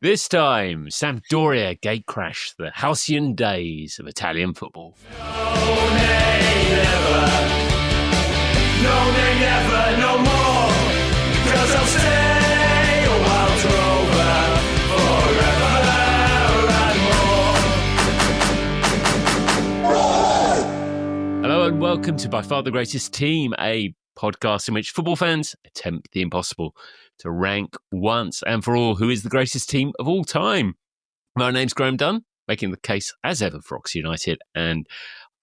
This time, Sampdoria gatecrash the halcyon days of Italian football. No, nay, never. No, nay, never, no more. 'Cause I'll stay a wild rover forever and more. Hello and welcome to By Far the Greatest Team, a podcast in which football fans attempt the impossible to rank once and for all who is the greatest team of all time. My name's Graham Dunn, making the case as ever for Oxford United and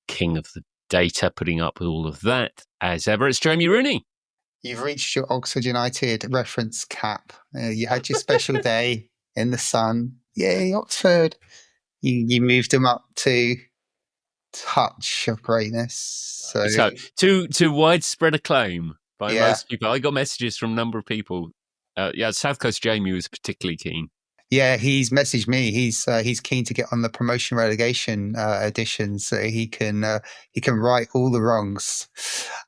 king of the data, putting up with all of that as ever. It's Jamie Rooney. You've reached your Oxford United reference cap. You had your special day in the sun. Yay, Oxford. You moved them up to touch of greatness. So to widespread acclaim by most people. I got messages from a number of people. South Coast Jamie was particularly keen. Yeah, he's messaged me. He's keen to get on the promotion relegation edition, so he can right all the wrongs.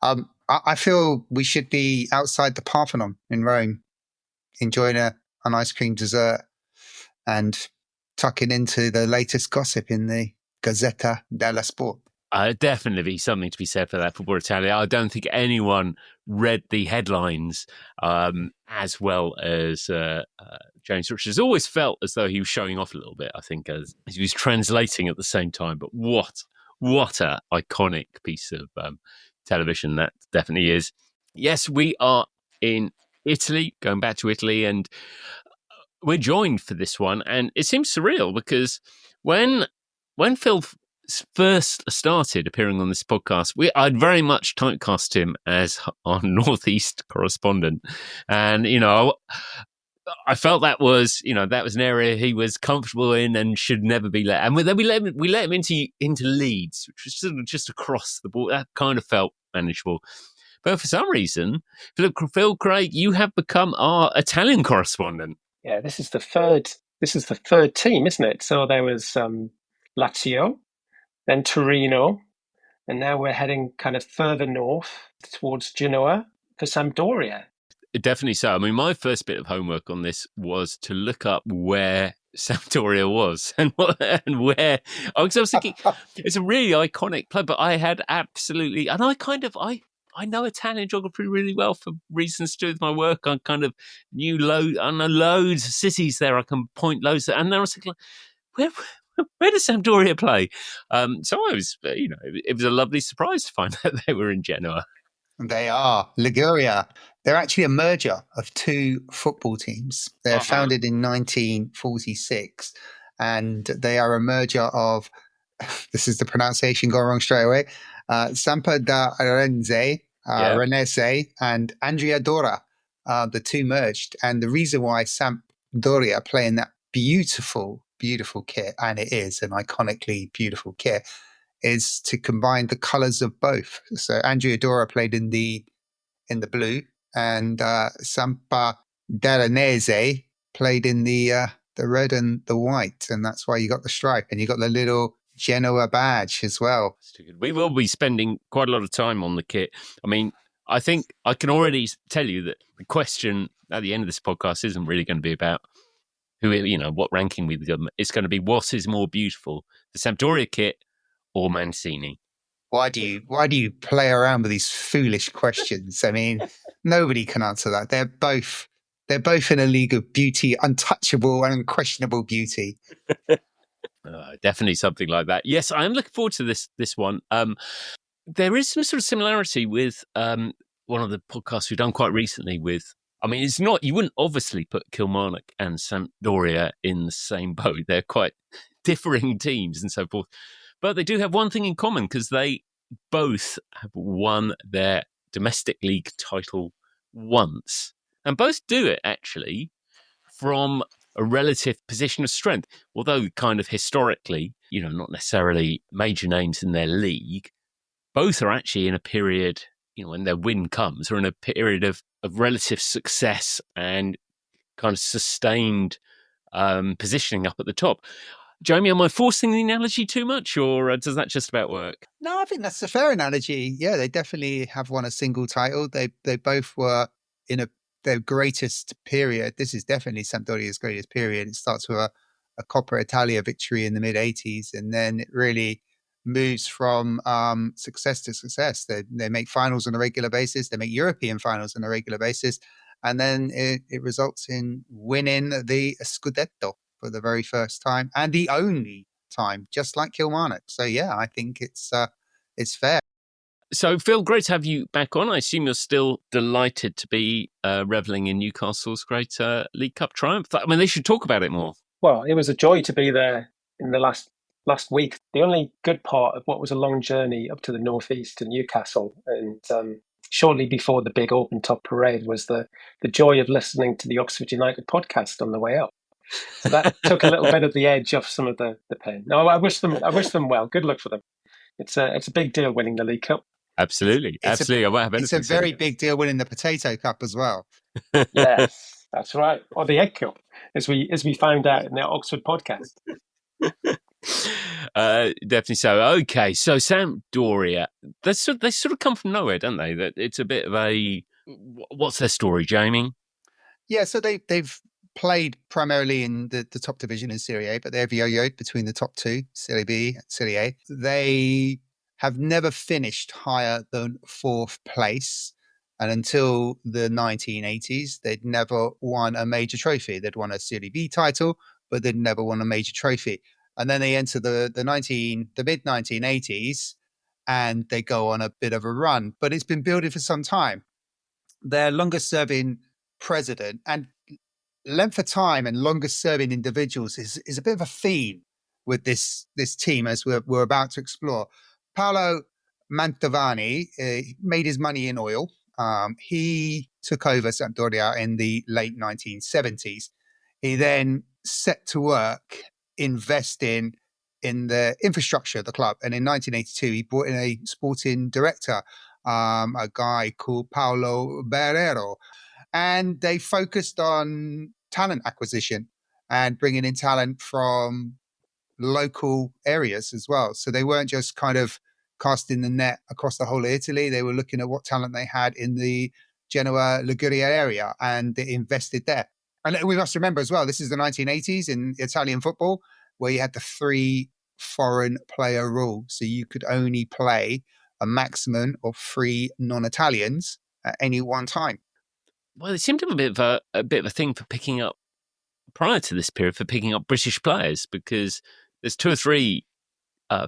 I feel we should be outside the Parthenon in Rome, enjoying an ice cream dessert and tucking into the latest gossip in the Gazzetta dello Sport. Definitely something to be said for that, Football Italia. I don't think anyone read the headlines as well as James, which has always felt as though he was showing off a little bit, I think, as he was translating at the same time. But what a iconic piece of television that definitely is. Yes, we are in Italy, going back to Italy, and we're joined for this one. And it seems surreal because when Phil first started appearing on this podcast, I'd very much typecast him as our Northeast correspondent. And, I felt that was an area he was comfortable in and should never be let. And then we let him into Leeds, which was sort of just across the board. That kind of felt manageable. But for some reason, Phil Craig, you have become our Italian correspondent. Yeah, this is the third team, isn't it? So there was Lazio, then Torino, and now we're heading kind of further north towards Genoa for Sampdoria. Definitely so. I mean, my first bit of homework on this was to look up where Sampdoria was and where. I was thinking it's a really iconic place, but I had absolutely, and I know Italian geography really well for reasons to do with my work. I kind of knew loads of cities there. I can point loads, and then I was thinking, where does Sampdoria play? So I was, it was a lovely surprise to find out they were in Genoa. They are Liguria. They're actually a merger of two football teams. They're founded in 1946, and they are a merger of, this is the pronunciation going wrong straight away, Sampdoria, Renese, and Andrea-Doria. The two merged. And the reason why Sampdoria play in that beautiful kit, and it is an iconically beautiful kit, is to combine the colours of both. So Andrea-Doria played in the blue, and Sampdoria played in the red and the white, and that's why you got the stripe, and you got the little Genoa badge as well. We will be spending quite a lot of time on the kit. I mean, I think I can already tell you that the question at the end of this podcast isn't really going to be about what ranking we give them. It's going to be what is more beautiful, the Sampdoria kit or Mancini. Why do you play around with these foolish questions? I mean, nobody can answer that. They're both in a league of beauty, untouchable and unquestionable beauty. Definitely something like that. Yes, I am looking forward to this one. There is some sort of similarity with one of the podcasts we've done quite recently with. I mean, it's not. You wouldn't obviously put Kilmarnock and Sampdoria in the same boat. They're quite differing teams and so forth. But they do have one thing in common, because they both have won their domestic league title once. And both do it, actually, from a relative position of strength. Although kind of historically, not necessarily major names in their league, both are actually in a period, when their win comes, are in a period of relative success and kind of sustained positioning up at the top. Jamie, am I forcing the analogy too much, or does that just about work? No, I think that's a fair analogy. Yeah, they definitely have won a single title. They both were in a their greatest period. This is definitely Sampdoria's greatest period. It starts with a Coppa Italia victory in the mid-80s, and then it really moves from success to success. They make finals on a regular basis. They make European finals on a regular basis. And then it results in winning the Scudetto for the very first time and the only time, just like Kilmarnock. So, yeah, I think it's fair. So, Phil, great to have you back on. I assume you're still delighted to be revelling in Newcastle's great League Cup triumph. I mean, they should talk about it more. Well, it was a joy to be there in the last week. The only good part of what was a long journey up to the northeast to Newcastle, and shortly before the big open top parade, was the joy of listening to the Oxford United podcast on the way up. So that took a little bit of the edge off some of the pain. No, I wish them well. Good luck for them. It's a big deal winning the League Cup. Absolutely. I won't have anything. It's a very big deal winning the Potato Cup as well. Yes, that's right. Or the Egg Cup, as we found out in the Oxford podcast. Definitely so. Okay, so Sampdoria, they sort of come from nowhere, don't they? That it's a bit of a, what's their story, Jamie? Yeah, so they've played primarily in the top division in Serie A, but they've yo-yoed between the top two, Serie B and Serie A. They have never finished higher than fourth place. And until the 1980s, they'd never won a major trophy. They'd won a Serie B title, but they'd never won a major trophy. And then they enter the mid-1980s, and they go on a bit of a run. But it's been building for some time. Their longest-serving president, and length of time and longest-serving individuals is a bit of a theme with this team, as we're about to explore. Paolo Mantovani made his money in oil. He took over Sampdoria in the late 1970s. He then set to work investing in the infrastructure of the club. And in 1982, he brought in a sporting director, a guy called Paolo Barrero. And they focused on talent acquisition and bringing in talent from local areas as well. So they weren't just kind of casting the net across the whole of Italy. They were looking at what talent they had in the Genoa, Liguria area, and they invested there. And we must remember as well, this is the 1980s in Italian football, where you had the 3 foreign player rule. So you could only play a maximum of 3 non-Italians at any one time. Well, it seemed to be a bit of a thing for picking up, prior to this period, for picking up British players, because there's 2 or 3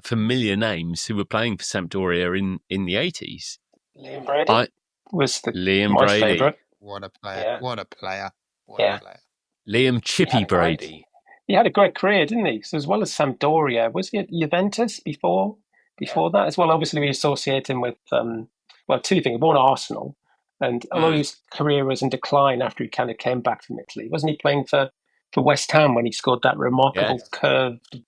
familiar names who were playing for Sampdoria in the 80s. Liam Brady was my favourite. What a player. Yeah. What a player. What a player. Liam Chippy Brady. He had a great career, didn't he? So as well as Sampdoria, was he at Juventus before that as well? Obviously, we associate him with, 2 things. One, Arsenal. And although his career was in decline after he kind of came back from Italy, wasn't he playing for West Ham when he scored that remarkable curved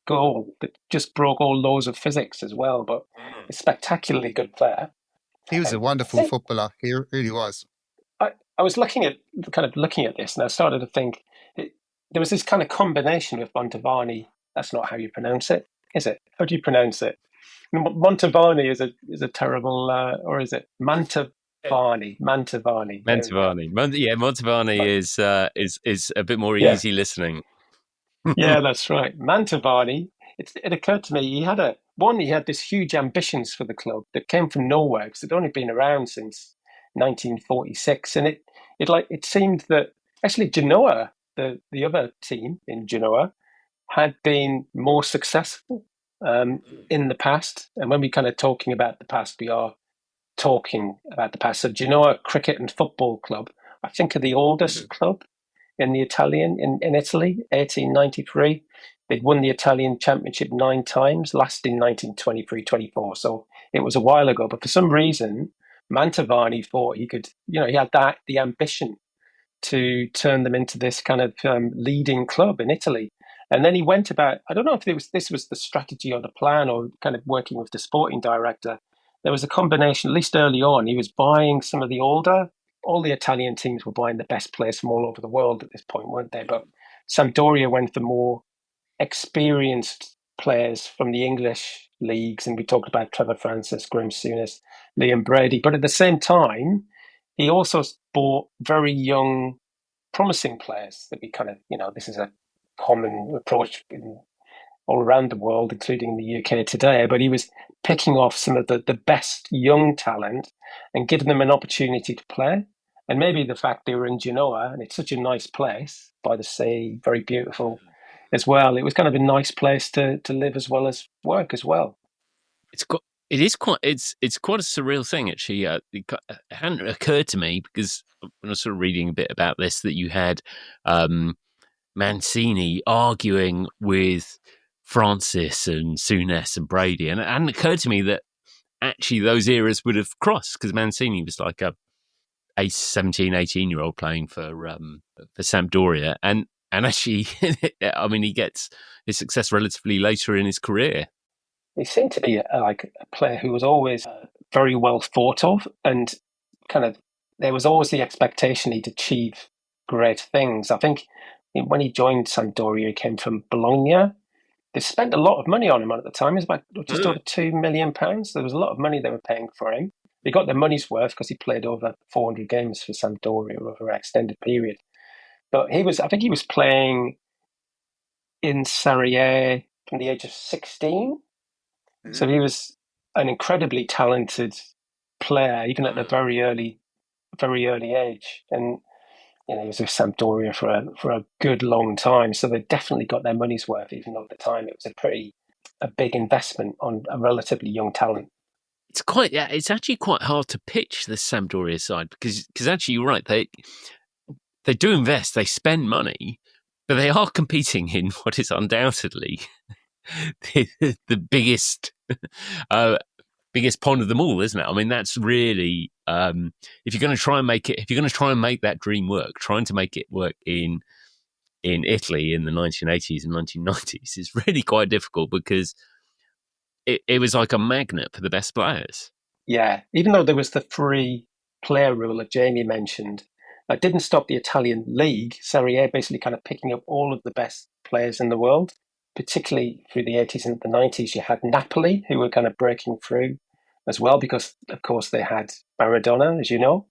goal that just broke all laws of physics as well? But a spectacularly good player. He was a wonderful footballer. He really was. I was looking at this, and I started to think there was this kind of combination with Mantovani. That's not how you pronounce it, is it? How do you pronounce it? Mantovani is a terrible, or is it Mantovani? Mantovani. Mantovani is a bit more easy listening. Yeah, that's right. Mantovani. It occurred to me he had this huge ambitions for the club that came from nowhere, because it'd only been around since 1946, and it seemed that actually Genoa, the other team in Genoa, had been more successful in the past. And when we kind of talking about the past, we are talking about the past. So Genoa Cricket and Football Club, I think, are the oldest club in the Italian in Italy. 1893, they'd won the Italian Championship 9 times, last in 1923-24. So it was a while ago. But for some reason, Mantovani thought he could, he had the ambition to turn them into this kind of leading club in Italy. And then he went about, I don't know if this was the strategy or the plan, or kind of working with the sporting director. There was a combination, at least early on. He was buying some of all the Italian teams were buying the best players from all over the world at this point, weren't they? But Sampdoria went for more experienced players from the English leagues. And we talked about Trevor Francis, Graham Souness, Liam Brady. But at the same time, he also bought very young, promising players that we kind of, this is a common approach all around the world, including the UK today. But he was picking off some of the best young talent and giving them an opportunity to play. And maybe the fact they were in Genoa, and it's such a nice place by the sea, very beautiful as well. It was kind of a nice place to live as well as work as well. It's quite a surreal thing, actually. It hadn't occurred to me, because when I was sort of reading a bit about this, that you had Mancini arguing with Francis and Souness and Brady, and it hadn't occurred to me that actually those eras would have crossed, because Mancini was like a 17, 18-year-old playing for Sampdoria, and actually, I mean, he gets his success relatively later in his career. He seemed to be like a player who was always very well thought of, and kind of there was always the expectation he'd achieve great things. I think when he joined Sampdoria, he came from Bologna. They spent a lot of money on him at the time. It was about just over £2 million. There was a lot of money they were paying for him. He got their money's worth because he played over 400 games for Sampdoria over an extended period. But I think he was playing in Serie A from the age of 16. So he was an incredibly talented player, even at a very early age. And he was with Sampdoria for a good long time. So they definitely got their money's worth, even though at the time it was a big investment on a relatively young talent. It's actually quite hard to pitch the Sampdoria side, because actually you're right, they do invest, they spend money, but they are competing in what is undoubtedly the biggest pond of them all, isn't it? I mean, that's really if you're going to make that dream work, trying to make it work in Italy in the 1980s and 1990s is really quite difficult, because it was like a magnet for the best players. Yeah, even though there was the free player rule that Jamie mentioned, that didn't stop the Italian league, Serie A, basically kind of picking up all of the best players in the world. Particularly through the 80s and the 90s, you had Napoli, who were kind of breaking through as well, because, of course, they had Maradona, as you know,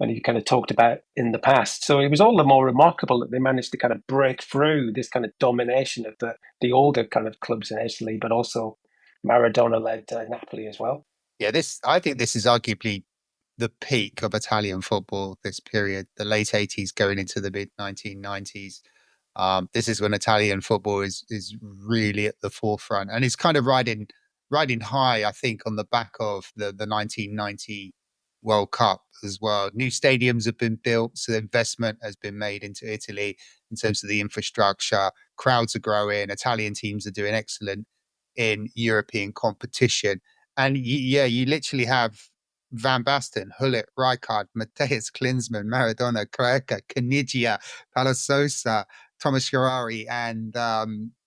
and you kind of talked about in the past. So it was all the more remarkable that they managed to kind of break through this kind of domination of the older kind of clubs in Italy, but also Maradona-led Napoli as well. Yeah, I think this is arguably the peak of Italian football, this period, the late 80s going into the mid 1990s. This is when Italian football is really at the forefront, and it's kind of riding high, I think, on the back of the 1990 World Cup as well. New stadiums have been built, so the investment has been made into Italy in terms of the infrastructure. Crowds are growing. Italian teams are doing excellent in European competition. And you literally have Van Basten, Hullet, Rijkaard, Matthäus Klinsmann, Maradona, Cruyff, Canigia, Paulo Sousa, Thomas Ferrari, and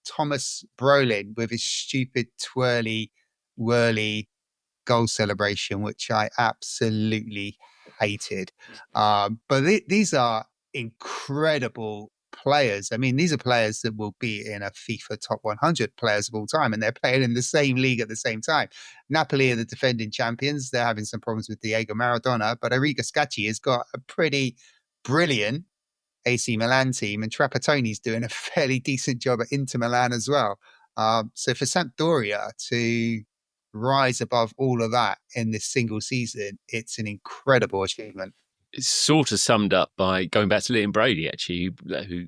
Thomas Brolin with his stupid whirly goal celebration, which I absolutely hated. But these are incredible players. I mean, these are players that will be in a FIFA top 100 players of all time, and they're playing in the same league at the same time. Napoli are the defending champions. They're having some problems with Diego Maradona, but Arrigo Sacchi has got a pretty brilliant AC Milan team, and Trapattoni's doing a fairly decent job at Inter Milan as well. So for Sampdoria to rise above all of that in this single season, it's an incredible achievement. It's sort of summed up by going back to Liam Brady, actually, who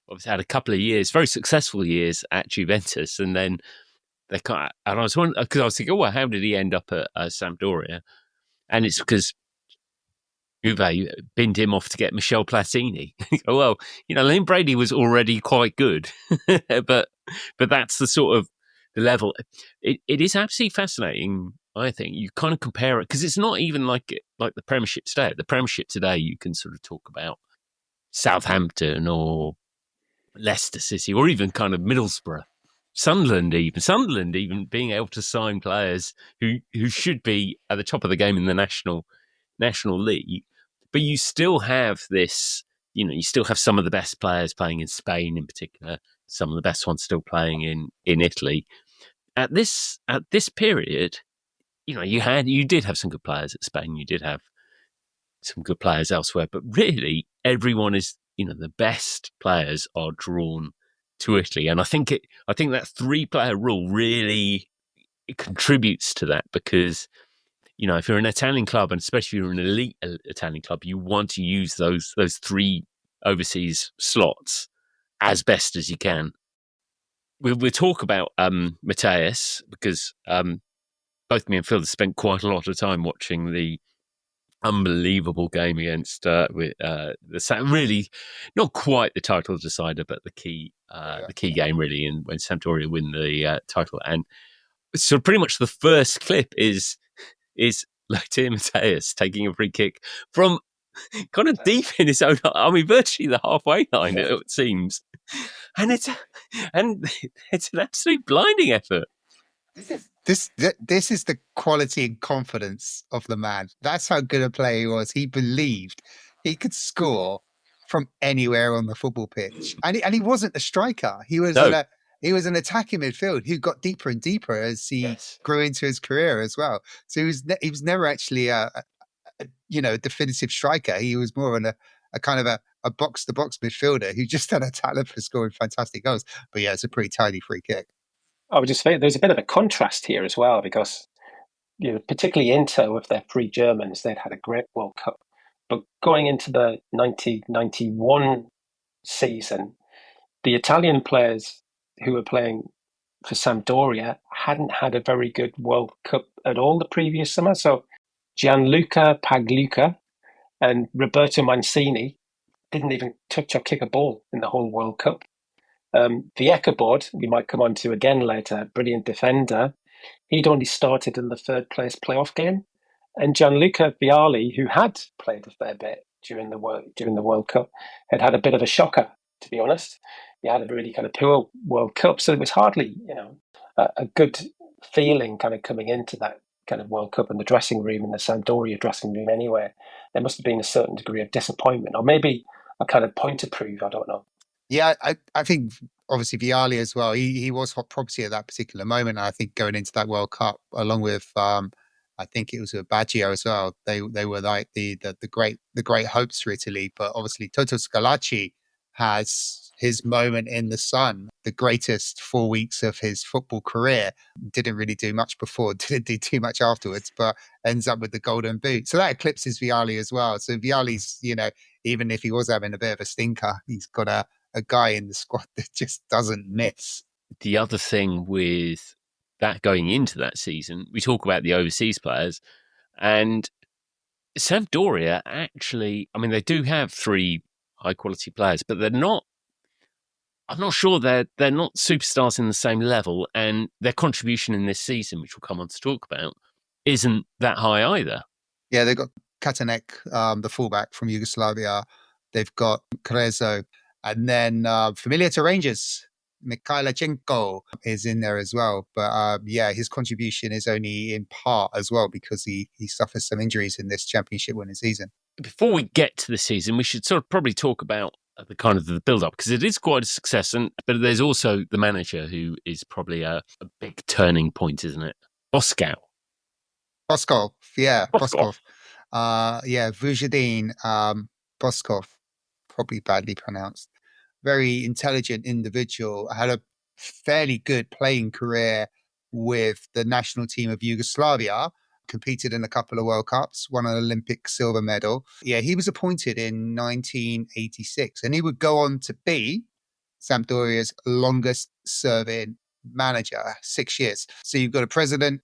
obviously had a couple of years, very successful years at Juventus, and then they and I was wondering, because I was thinking, well, how did he end up at Sampdoria? And it's because Juve binned him off to get Michel Platini. Well, Liam Brady was already quite good, but that's the sort of the level. It is absolutely fascinating. I think you kind of compare it, because it's not even like the Premiership today. The Premiership today, you can sort of talk about Southampton or Leicester City, or even kind of Middlesbrough, Sunderland even being able to sign players who should be at the top of the game in the national league. But you still have this, you still have some of the best players playing in Spain in particular, some of the best ones still playing in Italy. At this period, you did have some good players at Spain. You did have some good players elsewhere. But really, everyone is, the best players are drawn to Italy. And I think that 3-player rule really contributes to that because, if you're an Italian club, and especially if you're an elite Italian club, you want to use those 3 overseas slots as best as you can. We'll talk about Matthäus because both me and Phil have spent quite a lot of time watching the unbelievable game against really not quite the title decider, but the key game really, and when Sampdoria win the title. And so pretty much the first clip is Lothar Matthäus taking a free kick from kind of deep in his own, virtually the halfway line, it seems. And it's an absolute blinding effort. This is the quality and confidence of the man. That's how good a player he was. He believed he could score from anywhere on the football pitch, and he wasn't a striker. He was he was an attacking midfield who got deeper and deeper as he grew into his career as well. So he was never actually a definitive striker. He was more of a kind of a box to box midfielder who just had a talent for scoring fantastic goals. But yeah, it's a pretty tidy free kick. I would just say there's a bit of a contrast here as well because, particularly Inter with their 3 Germans, they'd had a great World Cup. But going into the 1991 season, the Italian players who were playing for Sampdoria hadn't had a very good World Cup at all the previous summer. So Gianluca Pagliuca and Roberto Mancini didn't even touch or kick a ball in the whole World Cup. Vialli, we might come on to again later, brilliant defender. He'd only started in the 3rd place playoff game. And Gianluca Vialli, who had played a fair bit during the World Cup, had a bit of a shocker, to be honest. He had a really kind of poor World Cup. So it was hardly, a good feeling kind of coming into that kind of World Cup in the dressing room, in the Sampdoria dressing room anyway. There must have been a certain degree of disappointment, or maybe a kind of point to prove, I don't know. Yeah, I think obviously Vialli as well. He was hot property at that particular moment. And I think going into that World Cup, along with I think it was with Baggio as well. They were like the great hopes for Italy. But obviously Toto Schillaci has his moment in the sun, the greatest 4 weeks of his football career. Didn't really do much before, didn't do too much afterwards, but ends up with the golden boot. So that eclipses Vialli as well. So Vialli's, even if he was having a bit of a stinker, he's got a guy in the squad that just doesn't miss. The other thing with that going into that season, we talk about the overseas players, and Sampdoria actually, they do have 3 high quality players, but they're not. I'm not sure they're not superstars in the same level, and their contribution in this season, which we'll come on to talk about, isn't that high either. Yeah, they've got Katanek, the fullback from Yugoslavia. They've got Crezo. And then familiar to Rangers, Mikhailichenko is in there as well. But his contribution is only in part as well because he suffers some injuries in this championship winning season. Before we get to the season, we should sort of probably talk about the kind of the build-up because it is quite a success. But there's also the manager who is probably a big turning point, isn't it? Boškov. Boškov. Vujadin Boškov. Probably badly pronounced. Very intelligent individual. Had a fairly good playing career with the national team of Yugoslavia. Competed in a couple of World Cups, won an Olympic silver medal. Yeah, he was appointed in 1986, and he would go on to be Sampdoria's longest serving manager, 6 years. So you've got a president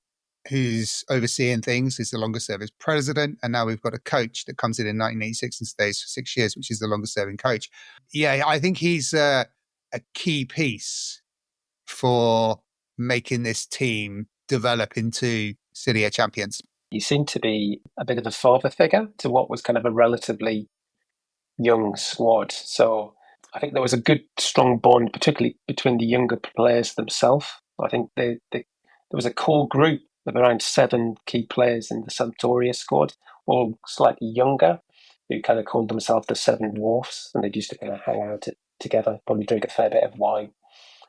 who's overseeing things, is the longest serving president. And now we've got a coach that comes in 1986 and stays for 6 years, which is the longest serving coach. Yeah, I think he's a key piece for making this team develop into Serie A champions. He seemed to be a bit of a father figure to what was kind of a relatively young squad. So I think there was a good, strong bond, particularly between the younger players themselves. I think there was a core group of around 7 key players in the Sampdoria squad, all slightly younger, who kind of called themselves the 7 Dwarfs, and they used to kind of hang out together, probably drink a fair bit of wine,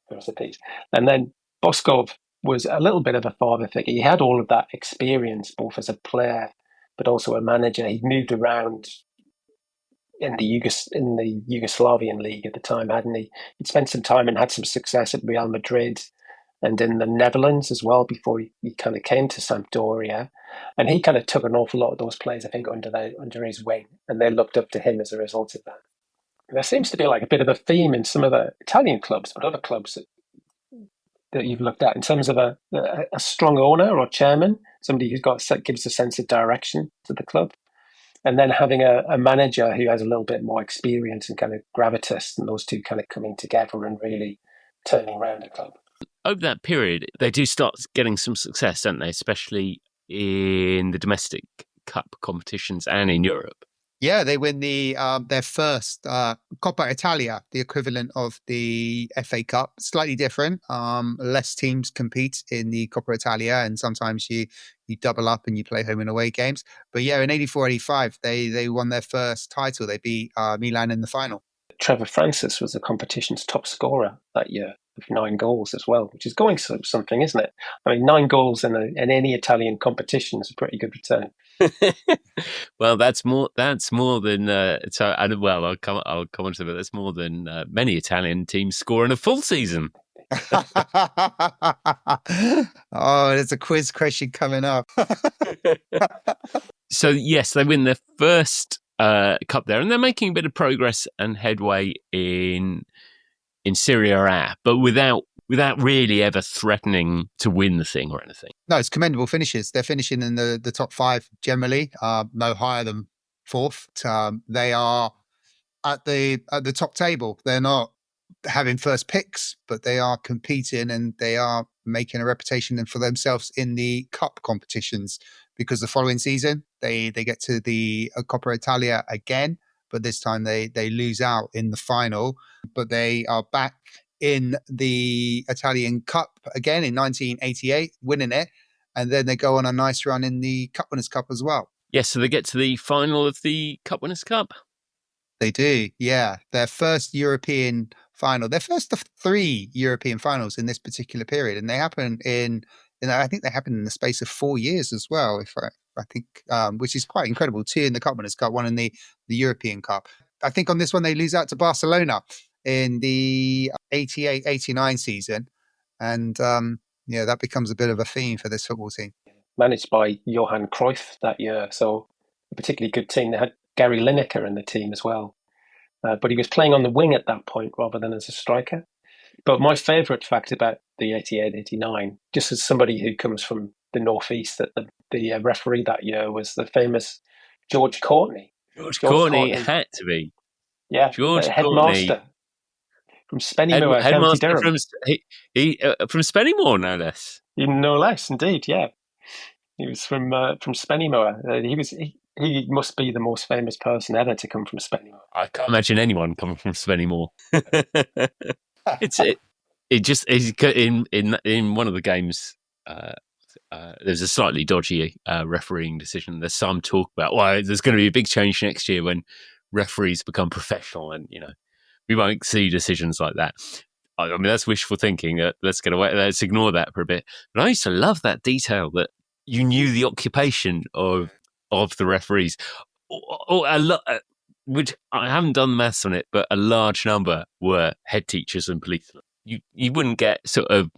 recipes. And then Boškov was a little bit of a father figure. He had all of that experience, both as a player but also a manager. He moved around in the Yugoslavian league at the time, hadn't he? He'd spent some time and had some success at Real Madrid and in the Netherlands as well before he kind of came to Sampdoria. And he kind of took an awful lot of those players, I think, under his wing, and they looked up to him as a result of that. There seems to be like a bit of a theme in some of the Italian clubs, but other clubs that you've looked at in terms of a strong owner or chairman, somebody who's gives a sense of direction to the club, and then having a manager who has a little bit more experience and kind of gravitas, and those two kind of coming together and really turning around the club. Over that period, they do start getting some success, don't they? Especially in the domestic cup competitions and in Europe. Yeah, they win their first Coppa Italia, the equivalent of the FA Cup. Slightly different. Less teams compete in the Coppa Italia, and sometimes you double up and you play home and away games. But yeah, in 84-85, they won their first title. They beat Milan in the final. Trevor Francis was the competition's top scorer that year, with 9 goals as well, which is going something, isn't it? I mean, 9 goals in any Italian competition is a pretty good return. Well, that's more than I'll come on to that. That's more than many Italian teams score in a full season. Oh, there's a quiz question coming up. So yes, they win their first cup there, and they're making a bit of progress and headway in Serie A, but without really ever threatening to win the thing or anything. No, it's commendable finishes. They're finishing in the top 5 generally, no higher than 4th. They are at the top table. They're not having first picks, but they are competing and they are making a reputation for themselves in the cup competitions, because the following season they get to the Coppa Italia again, but this time they lose out in the final. But they are back in the Italian Cup again in 1988, winning it, and then they go on a nice run in the Cup Winners' Cup as well. Yes, so they get to the final of the Cup Winners' Cup. They do, yeah. Their first European final, their first of 3 European finals in this particular period, and they happen I think they happened in the space of 4 years as well. I think, which is quite incredible. 2 in the Cup Winners' Cup, 1 in the European Cup. I think on this one they lose out to Barcelona in the 88-89 season, and that becomes a bit of a theme for this football team. Managed by Johan Cruyff that year, so a particularly good team. They had Gary Lineker in the team as well, but he was playing on the wing at that point rather than as a striker. But my favourite fact about the 88-89, just as somebody who comes from the northeast, that the referee that year was the famous George Courtney. George Courtney had to be. Yeah, George headmaster from Spennymoor, County Durham. From Spennymoor, no less. No less, indeed, yeah. He was from Spennymoor. He must be the most famous person ever to come from Spennymoor. I can't imagine anyone coming from Spennymoor. It's in one of the games. There's a slightly dodgy refereeing decision. There's some talk about there's going to be a big change next year when referees become professional, and we won't see decisions like that. I mean, that's wishful thinking. Let's get away. Let's ignore that for a bit. But I used to love that detail that you knew the occupation of the referees. Which I haven't done the maths on it, but a large number were head teachers and policemen. You wouldn't get sort of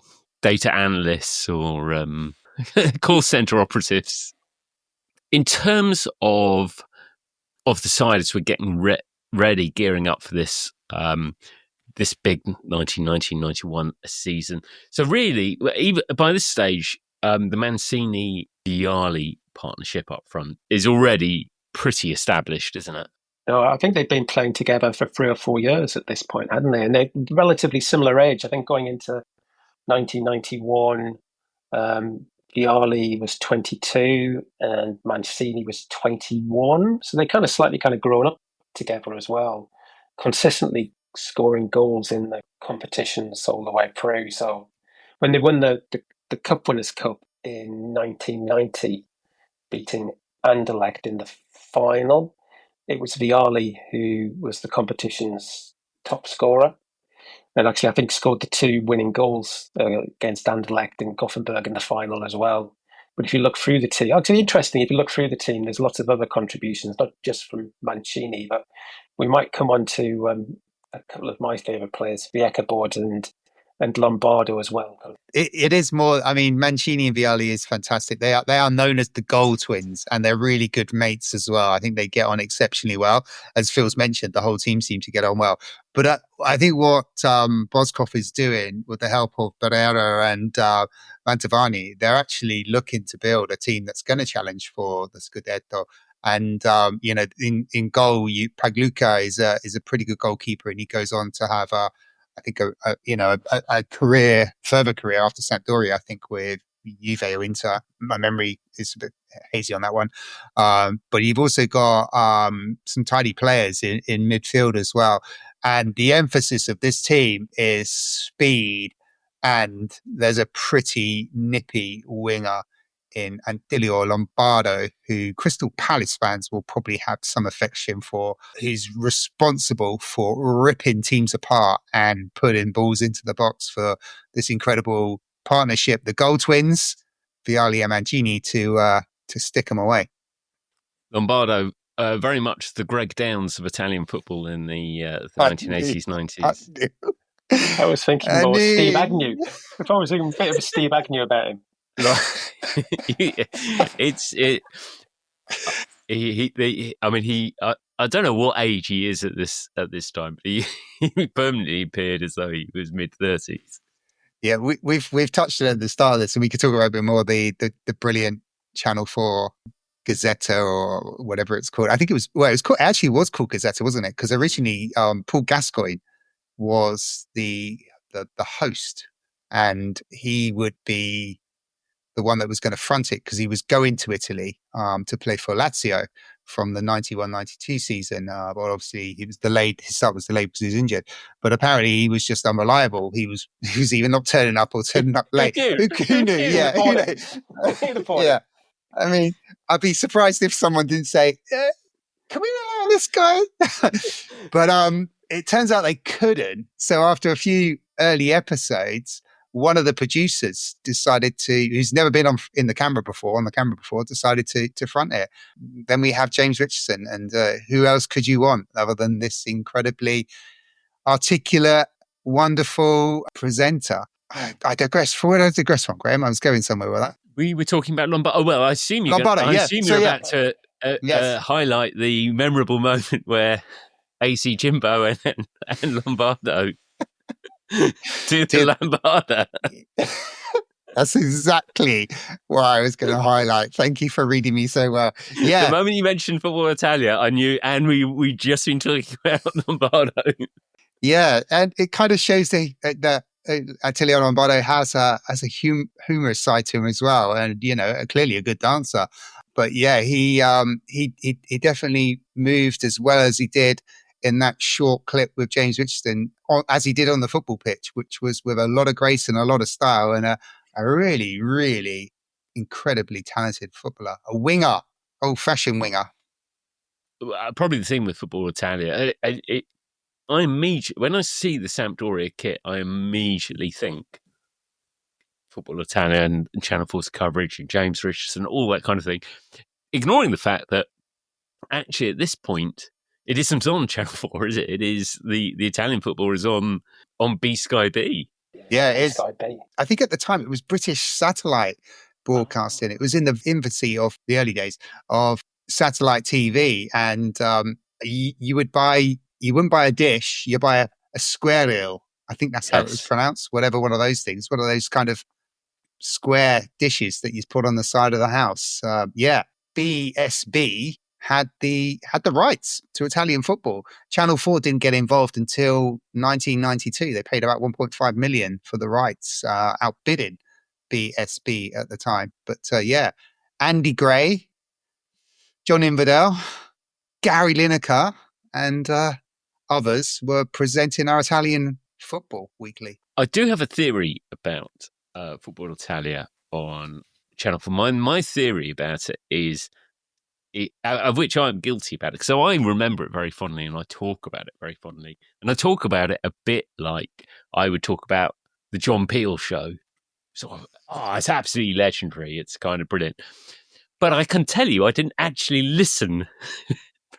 data analysts or call center operatives. In terms of the side as we're getting ready, gearing up for this this big 1990-91 season. So really, even by this stage, the Mancini-Vialli partnership up front is already pretty established, isn't it? No, I think they've been playing together for 3 or 4 years at this point, hadn't they? And they're relatively similar age. I think going into 1991, Vialli was 22 and Mancini was 21. So they slightly grown up together as well, consistently scoring goals in the competitions all the way through. So when they won the Cup Winners' Cup in 1990, beating Anderlecht in the final, it was Vialli who was the competition's top scorer. And actually, I think scored the 2 winning goals against Anderlecht and Gothenburg in the final as well. But if you look through the team, actually interesting, if you look through the team, there's lots of other contributions, not just from Mancini, but we might come on to a couple of my favourite players, Viecabord and Lombardo as well. It is more. I mean, Mancini and Vialli is fantastic. They are known as the goal twins, and they're really good mates as well. I think they get on exceptionally well. As Phil's mentioned, the whole team seem to get on well. But I think what Boškov is doing with the help of Pereira and Mantovani, they're actually looking to build a team that's going to challenge for the Scudetto. And in goal, Pagluca is a pretty good goalkeeper, and he goes on to have I think a further career after Sampdoria, I think with Juve or Inter. My memory is a bit hazy on that one. But you've also got some tidy players in midfield as well. And the emphasis of this team is speed, and there's a pretty nippy winger in Antilio Lombardo, who Crystal Palace fans will probably have some affection for, who's responsible for ripping teams apart and putting balls into the box for this incredible partnership, the goal twins, Vialli and Mancini, to stick them away. Lombardo, very much the Greg Downs of Italian football in the 1980s, 90s. I was thinking more Steve Agnew. If I was thinking a bit of a Steve Agnew about him. I don't know what age he is at this time, but he permanently appeared as though he was mid-30s. Yeah, we've touched on it at the start of this, and we could talk about a bit more the brilliant Channel 4 Gazzetta or whatever it's called. I think it was called Gazzetta, wasn't it? Because originally Paul Gascoigne was the host, and he would be the one that was going to front it, because he was going to Italy to play for Lazio from the 91-92 season. But obviously his start was delayed because he was injured. But apparently he was just unreliable. He was even not turning up or turning up late. Who knew? Yeah. Yeah. I mean, I'd be surprised if someone didn't say, can we rely on this guy? But it turns out they couldn't. So after a few early episodes, one of the producers who's never been on the camera before, decided to front it. Then we have James Richardson, and who else could you want other than this incredibly articulate, wonderful presenter? I digress. Where did I digress from, Graham? I was going somewhere with that. We were talking about Lombardo. Oh, well, I assume you're about to highlight the memorable moment where AC Jimbo and Lombardo to Lombardo. That's exactly what I was going to highlight. Thank you for reading me so well. Yeah. The moment you mentioned Football Italia, I knew, and we just been talking about Lombardo. Yeah, and it kind of shows that Attilio Lombardo has a humorous side to him as well, and clearly a good dancer. But yeah, he definitely moved as well as he did in that short clip with James Richardson, as he did on the football pitch, which was with a lot of grace and a lot of style, and a really, really incredibly talented footballer, a winger, old-fashioned winger. Probably the thing with Football Italia, when I see the Sampdoria kit, I immediately think Football Italia and Channel 4's coverage and James Richardson, all that kind of thing, ignoring the fact that actually at this point, it isn't on Channel 4, is it? It is the Italian football is on B Sky B. Yeah, it is. I think at the time it was British satellite broadcasting. It was in the infancy of the early days of satellite TV, and you wouldn't buy a dish, you buy a square reel. I think that's how it was pronounced. Whatever, one of those things, one of those kind of square dishes that you put on the side of the house. BSB had the rights to Italian football. Channel 4 didn't get involved until 1992. They paid about 1.5 million for the rights, outbidding BSB at the time. But Andy Gray, John Inverdale, Gary Lineker, and others were presenting our Italian football weekly. I do have a theory about Football Italia on Channel 4. My theory about it is, of which I'm guilty about it. So I remember it very fondly, and I talk about it very fondly. And I talk about it a bit like I would talk about the John Peel show. it's absolutely legendary. It's kind of brilliant. But I can tell you, I didn't actually listen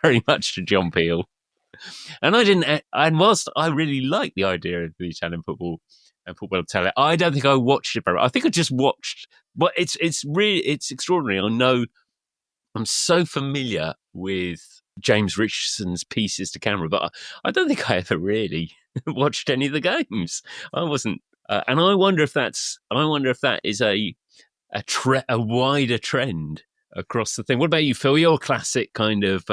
very much to John Peel. And whilst I really like the idea of the Italian football and football Italia, I don't think I watched it very much. I think I just watched, but it's extraordinary. I know I'm so familiar with James Richardson's pieces to camera, but I don't think I ever really watched any of the games. I wasn't, and I wonder if that is a wider trend across the thing. What about you, Phil? You're a classic kind of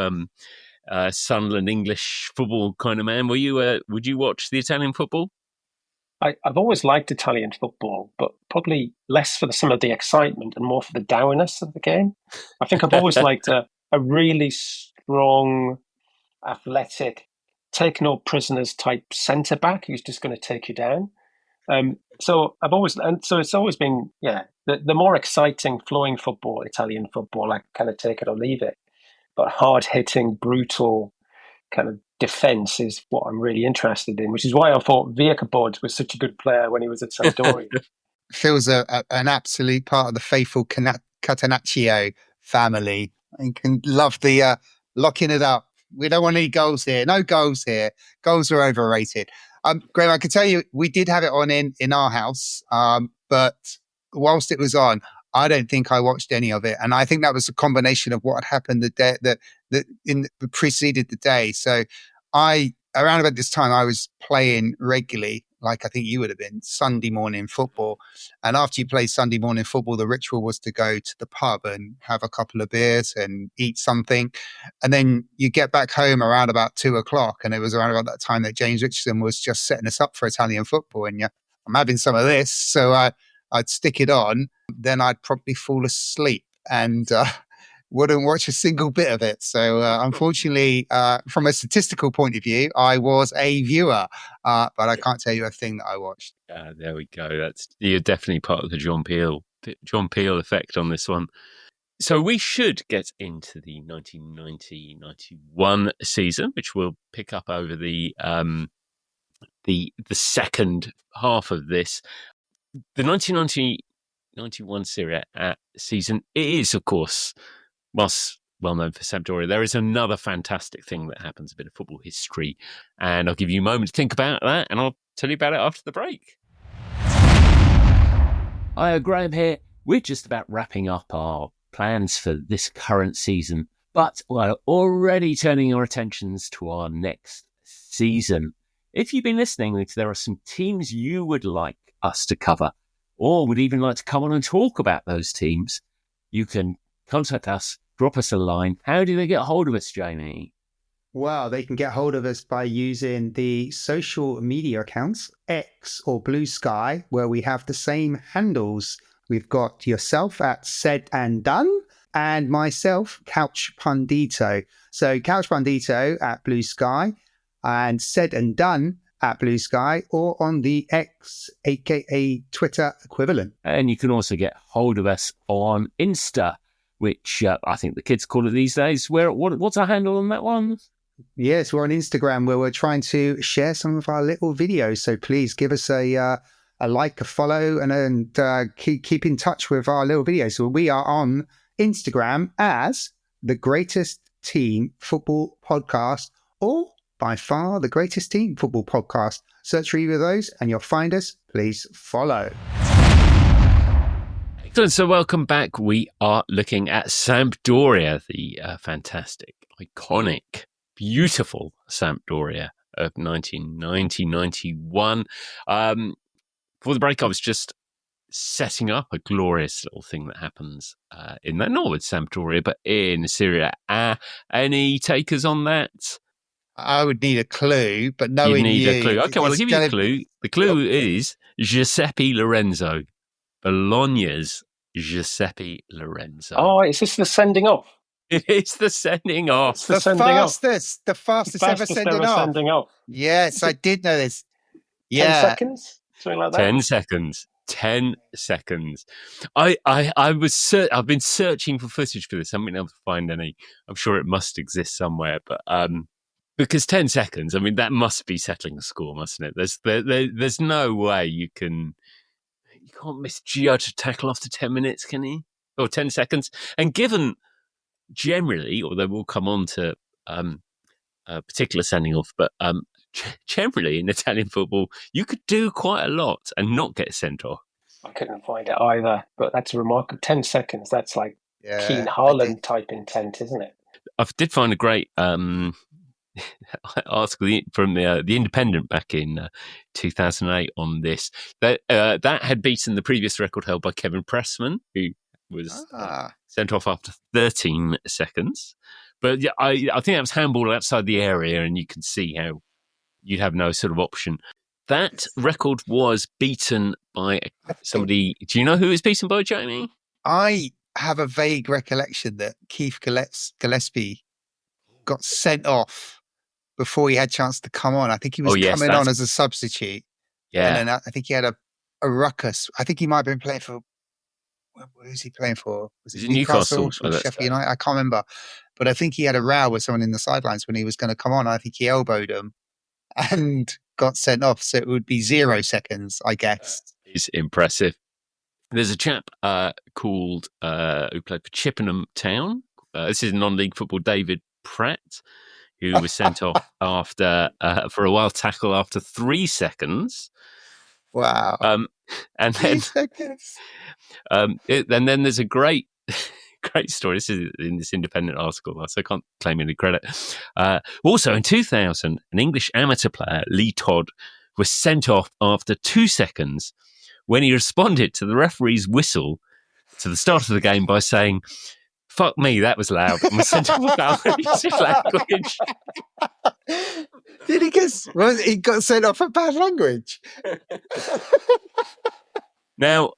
Sunderland English football kind of man. Would you watch the Italian football? I've always liked Italian football, but probably less for some of the excitement and more for the dourness of the game. I think I've always liked a really strong, athletic, take no prisoners type centre back who's just going to take you down. So it's always been, the more exciting flowing football, Italian football, I kind of take it or leave it. But hard hitting, brutal kind of defence is what I'm really interested in, which is why I thought Vujadin was such a good player when he was at Sampdoria. Phil's an absolute part of the faithful Catenaccio family. I can love the locking it up. We don't want any goals here. No goals here. Goals are overrated. Graham, I can tell you, we did have it on in our house, but whilst it was on, I don't think I watched any of it, and I think that was a combination of what had happened the day that preceded the day. So, around about this time, I was playing regularly, like I think you would have been, Sunday morning football. And after you play Sunday morning football, the ritual was to go to the pub and have a couple of beers and eat something, and then you get back home around about 2:00, and it was around about that time that James Richardson was just setting us up for Italian football, and I'm having some of this, so I'd stick it on, then I'd probably fall asleep and wouldn't watch a single bit of it. So unfortunately, from a statistical point of view, I was a viewer, but I can't tell you a thing that I watched. There we go. You're definitely part of the John Peel effect on this one. So we should get into the 1990-91 season, which we'll pick up over the second half of this. The 1990-91 Serie A season is, of course, well known for Sampdoria. There is another fantastic thing that happens, a bit of football history, and I'll give you a moment to think about that, and I'll tell you about it after the break. Hi, Graham here. We're just about wrapping up our plans for this current season, but we're already turning our attentions to our next season. If you've been listening, there are some teams you would like us to cover, or would even like to come on and talk about those teams, you can contact us, drop us a line. How do they get hold of us, Jamie? Well, they can get hold of us by using the social media accounts, X or Blue Sky, where we have the same handles. We've got yourself at Said and Dunn, and myself, Couch Pundito. So Couch Pundito at Blue Sky, and Said and Dunn at Blue Sky, or on the X, aka Twitter equivalent. And you can also get hold of us on Insta, which I think the kids call it these days. What's our handle on that one? Yes, we're on Instagram, where we're trying to share some of our little videos. So please give us a like, a follow, and keep in touch with our little videos. So we are on Instagram as the Greatest Team Football Podcast, or by far the Greatest Team Football Podcast. Search for either of those and you'll find us. Please follow. Excellent. So welcome back. We are looking at Sampdoria, the fantastic, iconic, beautiful Sampdoria of 1990-91. For the break, I was just setting up a glorious little thing that happens in that, not with Sampdoria, but in Serie A. Any takers on that? I would need a clue, but knowing you need a clue. Okay, well, I'll give you a clue. The clue is Giuseppe Lorenzo. Bologna's Giuseppe Lorenzo. Oh, is this the sending off? It is the sending off. The fastest ever sending off. Yes, I did know this. 10 seconds? Something like that? 10 seconds. 10 seconds. I've been searching for footage for this. I haven't been able to find any. I'm sure it must exist somewhere, but because 10 seconds, I mean, that must be settling the score, mustn't it? There's no way you can't can't misjudge a tackle after 10 minutes, can he? Or 10 seconds. And given generally, although we'll come on to a particular sending off, but generally in Italian football, you could do quite a lot and not get sent off. I couldn't find it either, but that's a remarkable 10 seconds. That's like Keane Haaland type intent, isn't it? I did find a great article from the Independent back in 2008 on this. That had beaten the previous record held by Kevin Pressman, who was sent off after 13 seconds. But yeah, I think that was handball outside the area, and you can see how you'd have no sort of option. That record was beaten by somebody. Do you know who it was beaten by, Jamie? I have a vague recollection that Keith Gillespie got sent off before he had a chance to come on. I think he was coming on as a substitute. Yeah. And then I think he had a ruckus. I think he might have been playing for... Who was he playing for? Was it Newcastle or Sheffield United? I can't remember. But I think he had a row with someone in the sidelines when he was going to come on. I think he elbowed him and got sent off. So it would be 0 seconds, I guess. He's impressive. There's a chap called who played for Chippenham Town. This is non-league football, David Pratt, who was sent off after for a wild tackle after 3 seconds. Wow! And then 3 seconds. And then there's a great story. This is in this Independent article, so I can't claim any credit. Also, in 2000, an English amateur player, Lee Todd, was sent off after 2 seconds when he responded to the referee's whistle to the start of the game by saying, "Fuck me, that was loud," and was sent off without using language. Did he get? He got sent off for bad language. Now,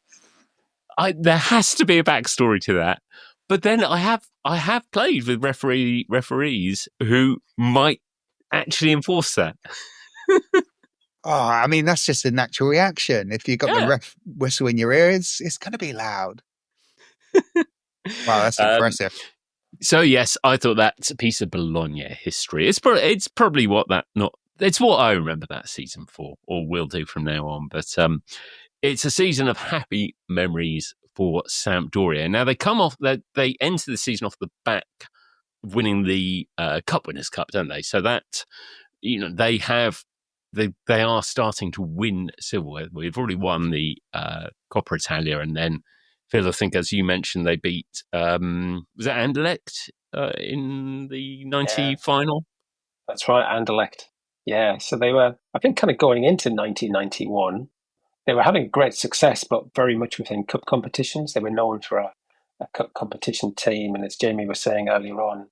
there has to be a backstory to that. But then I have played with referees who might actually enforce that. I mean, that's just a natural reaction. If you've got the ref whistle in your ear, it's going to be loud. Wow, that's impressive. So yes, I thought that's a piece of Bologna history. It's probably it's what I remember that season for, or will do from now on. But it's a season of happy memories for Sampdoria. Now they enter the season off the back winning the Cup Winners' Cup, don't they? So that they are starting to win silverware. We've already won the Coppa Italia, and then Phil, I think as you mentioned, they beat was it Anderlecht in the 90 final? That's right, Anderlecht. Yeah, so they were, I think, kind of going into 1991. They were having great success, but very much within cup competitions. They were known for a cup competition team, and as Jamie was saying earlier on,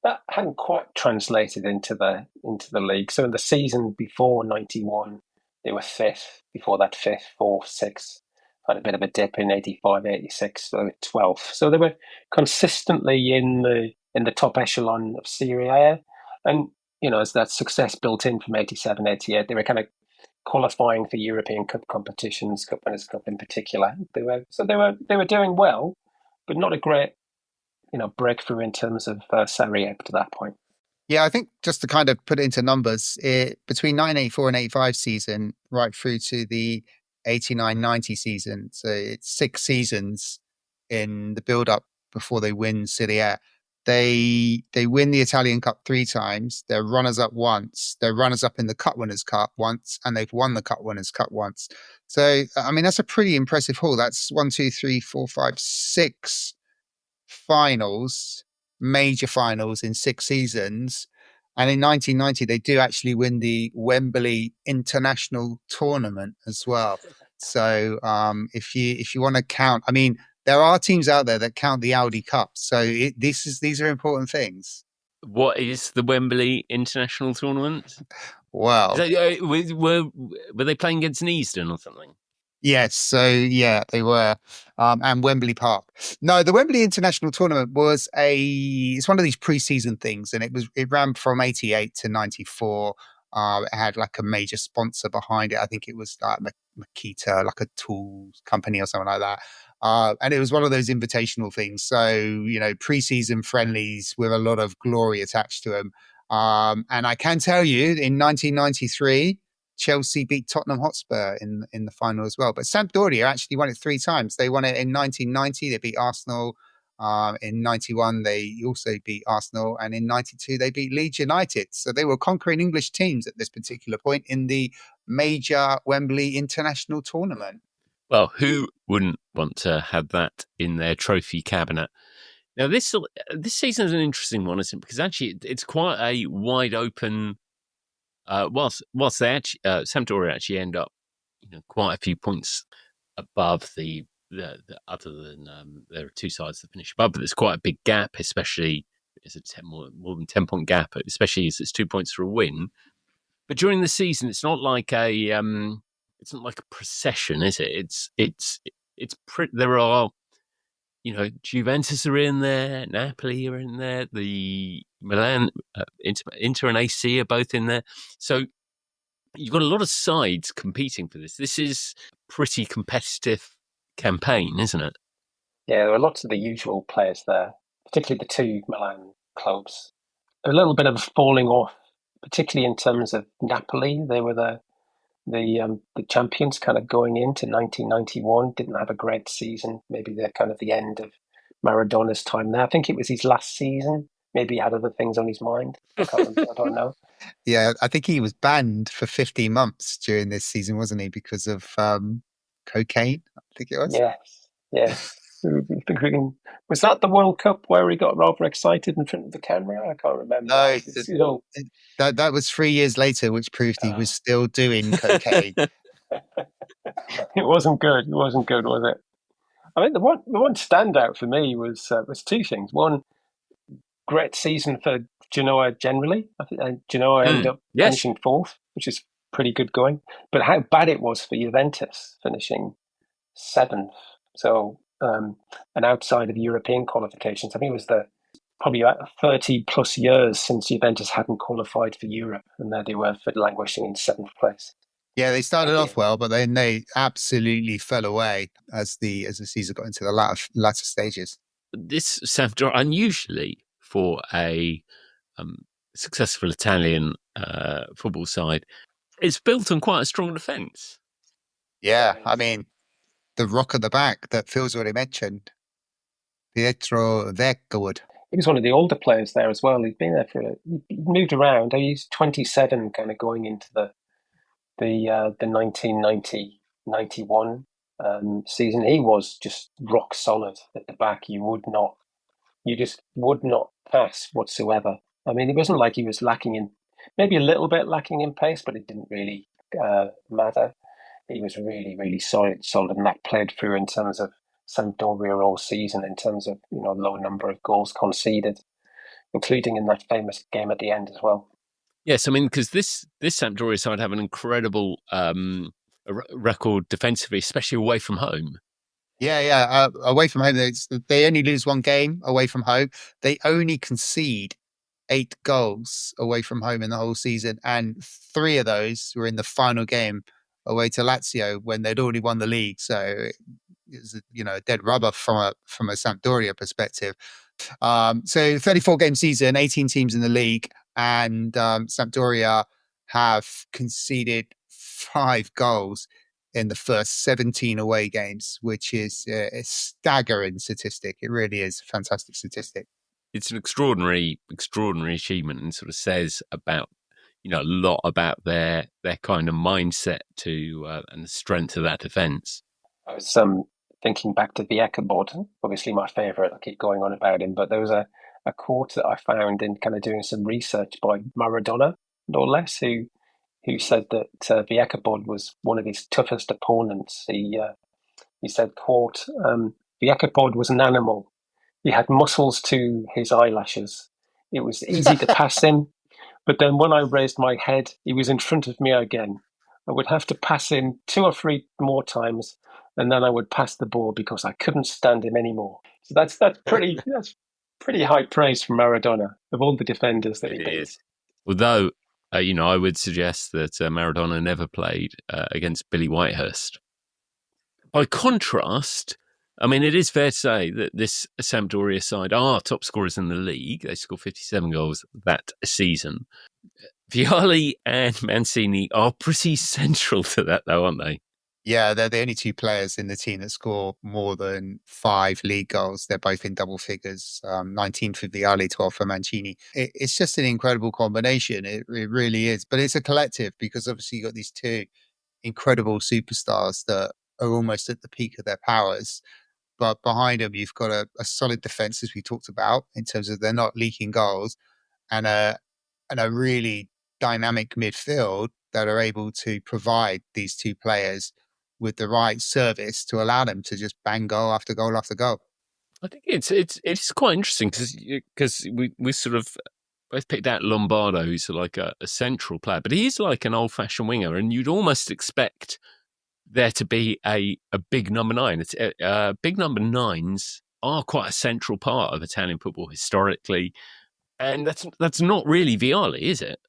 that hadn't quite translated into the league. So in the season before 91, they were fifth. Before that, fifth, fourth, sixth. Had a bit of a dip in 85, 86. So they were 12th. So they were consistently in the top echelon of Serie A, and as that success built in from 87, 88, they were kind of qualifying for European Cup competitions, Cup Winners' Cup in particular. They were doing well, but not a great breakthrough in terms of Serie A up to that point. Yeah, I think just to kind of put it into numbers, between 1984 and 85 season, right through to the 89-90 season, so it's 6 seasons in the build-up before they win Serie A. They win the Italian Cup 3 times. They're runners-up once. They're runners-up in the Cup Winners' Cup once, and they've won the Cup Winners' Cup once. So, I mean, that's a pretty impressive haul. That's 6 finals, major finals in 6 seasons. And in 1990, they do actually win the Wembley International Tournament as well. So, if you want to count, I mean, there are teams out there that count the Audi Cup. So these are important things. What is the Wembley International Tournament? Well, were they playing against Neasden or something? Yes, so yeah, they were, and Wembley Park. No, the Wembley International Tournament it's one of these pre-season things, and it ran from 88 to 94. It had like a major sponsor behind it. I think it was like Makita, like a tools company or something like that. And it was one of those invitational things. So, pre-season friendlies with a lot of glory attached to them. And I can tell you, in 1993, Chelsea beat Tottenham Hotspur in the final as well. But Sampdoria actually won it 3 times. They won it in 1990. They beat Arsenal. In 91, they also beat Arsenal. And in 92, they beat Leeds United. So they were conquering English teams at this particular point in the major Wembley International Tournament. Well, who wouldn't want to have that in their trophy cabinet? Now, this season is an interesting one, isn't it? Because actually, it's quite a wide open. Whilst they actually, Sampdoria actually end up, quite a few points above the other than there are 2 sides that finish above, but there's quite a big gap, especially as it's more than 10-point gap, especially as it's 2 points for a win. But during the season, it's not like a procession, is it? There are, Juventus are in there, Napoli are in there, the Milan, Inter and AC are both in there. So you've got a lot of sides competing for this. This is a pretty competitive campaign, isn't it? Yeah, there are lots of the usual players there, particularly the 2 Milan clubs. A little bit of a falling off, particularly in terms of Napoli. They were the champions kind of going into 1991, didn't have a great season. Maybe they're kind of the end of Maradona's time there. I think it was his last season. Maybe he had other things on his mind. I don't know. Yeah, I think he was banned for 15 months during this season, wasn't he? Because of cocaine, I think it was. Yes. Was that the World Cup where he got rather excited in front of the camera? I can't remember. No, that was 3 years later, which proved he was still doing cocaine. It wasn't good. It wasn't good, was it? I mean, the one standout for me was 2 things. One, great season for Genoa generally. I think Genoa ended up finishing 4th, which is pretty good going. But how bad it was for Juventus finishing 7th. So, and outside of European qualifications, I think it was probably about 30 plus years since Juventus hadn't qualified for Europe, and there they were languishing in 7th place. Yeah, they started off well, but then they absolutely fell away as the season got into the latter stages. This Sampdoria, unusually for a successful Italian football side, is built on quite a strong defence. Yeah, I mean, the rock at the back that Phil's already mentioned, Pietro Vercawood. He was one of the older players there as well. He'd been there he moved around. He's 27, kind of going into the 1990-91 season. He was just rock solid at the back. You just would not pass whatsoever. I mean, it wasn't like he was maybe a little bit lacking in pace, but it didn't really matter. He was really, really solid, and that played through in terms of Sampdoria all season, in terms of low number of goals conceded, including in that famous game at the end as well. Yes, I mean, because this Sampdoria side have an incredible record defensively, especially away from home. Yeah. Away from home, they only lose 1 game away from home. They only concede 8 goals away from home in the whole season, and 3 of those were in the final game away to Lazio when they'd already won the league. So it was a dead rubber from a Sampdoria perspective. So 34 game season, 18 teams in the league, and Sampdoria have conceded 5 goals in the first 17 away games, which is a staggering statistic. It really is a fantastic statistic. It's an extraordinary achievement, and sort of says about a lot about their kind of mindset and the strength of that defence. I was thinking back to Vujadin, obviously my favourite. I keep going on about him, but there was a quote that I found in kind of doing some research by Maradona, no less, who said that Vujadin was one of his toughest opponents. He said, quote, Vujadin was an animal. He had muscles to his eyelashes. It was easy to pass him, but then when I raised my head, he was in front of me again. I would have to pass him 2 or 3 more times, and then I would pass the ball because I couldn't stand him anymore. So that's pretty high praise from Maradona of all the defenders that he beat. Although, I would suggest that Maradona never played against Billy Whitehurst. By contrast, I mean, it is fair to say that this Sampdoria side are top scorers in the league. They scored 57 goals that season. Vialli and Mancini are pretty central to that, though, aren't they? Yeah, they're the only two players in the team that score more than 5 league goals. They're both in double figures, 19 for Vialli, 12 for Mancini. It's just an incredible combination. It really is. But it's a collective because obviously you've got these two incredible superstars that are almost at the peak of their powers. But behind them, you've got a solid defense, as we talked about, in terms of they're not leaking goals, and a really dynamic midfield that are able to provide these two players with the right service to allow them to just bang goal after goal after goal. I think it's quite interesting because we sort of both picked out Lombardo, who's like a central player, but he is like an old-fashioned winger, and you'd almost expect there to be a big number 9. It's big number 9s are quite a central part of Italian football historically, and that's not really Vialli, is it?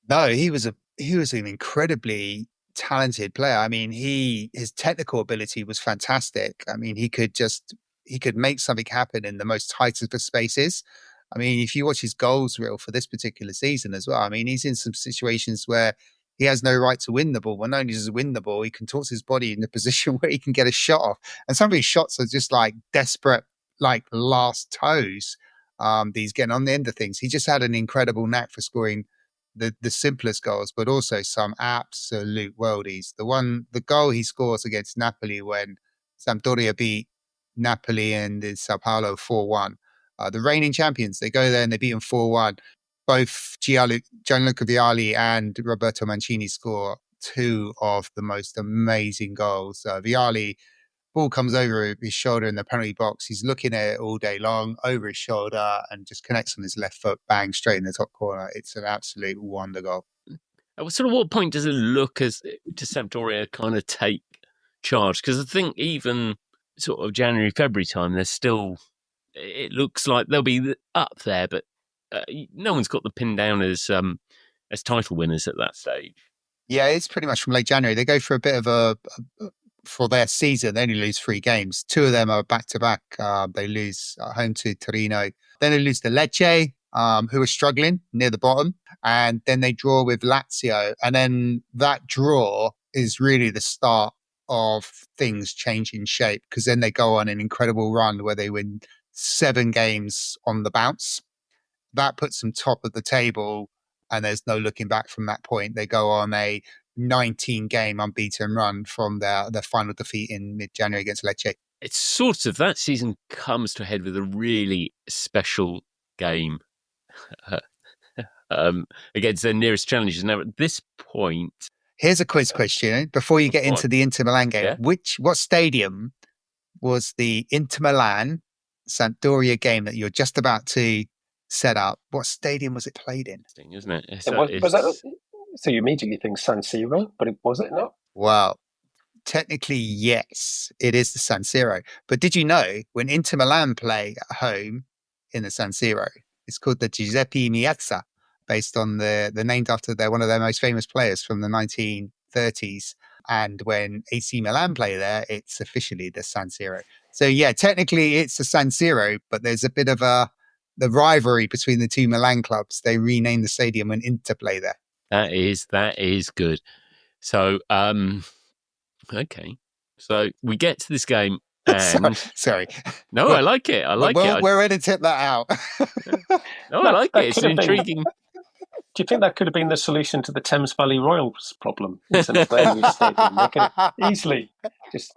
No, he was an incredibly talented player. I mean, his technical ability was fantastic. I mean, he could make something happen in the most tight of the spaces. I mean, if you watch his goals reel for this particular season as well, I mean, he's in some situations where he has no right to win the ball. Well, not only does he win the ball, he contorts his body in a position where he can get a shot off. And some of his shots are just like desperate, like last toes. He's getting on the end of things. He just had an incredible knack for scoring the simplest goals, but also some absolute worldies. The goal he scores against Napoli when Sampdoria beat Napoli and in Sao Paulo 4-1. The reigning champions, they go there and they beat them 4-1. Both Gianluca Vialli and Roberto Mancini score 2 of the most amazing goals. Vialli, ball comes over his shoulder in the penalty box. He's looking at it all day long, over his shoulder, and just connects on his left foot, bang, straight in the top corner. It's an absolute wonder goal. At sort of what point does it look as to Sampdoria kind of take charge? Because I think even sort of January, February time, there's still, it looks like they'll be up there, but no one's got the pin down as title winners at that stage. Yeah, it's pretty much from late January. They go for a bit of for their season, they only lose 3 games. 2 of them are back-to-back. They lose at home to Torino. Then they lose to Lecce, who are struggling near the bottom. And then they draw with Lazio. And then that draw is really the start of things changing shape, because then they go on an incredible run where they win 7 games on the bounce. That puts them top of the table, and there's no looking back from that point. They go on a 19-game unbeaten run from their final defeat in mid-January against Lecce. It's sort of, that season comes to a head with a really special game against their nearest challengers. Now, at this point... Here's a quiz question before you get into the Inter Milan game. Yeah. What stadium was the Inter Milan Sampdoria game that you're just about to set up? What stadium was it played in? Isn't it? Was that... So you immediately think San Siro, but was it not? Well, technically, yes, it is the San Siro. But did you know when Inter Milan play at home in the San Siro, it's called the Giuseppe Meazza, based on the named after one of their most famous players from the 1930s. And when AC Milan play there, it's officially the San Siro. So yeah, technically it's the San Siro, but there's a bit of the rivalry between the two Milan clubs. They renamed the stadium when Inter play there. That is good. So, okay. So we get to this game and... Sorry. No, I like it. We're going to tip that out. No, I like it. It's intriguing. Do you think that could have been the solution to the Thames Valley Royals problem? Instead of their new stadium, they could easily just,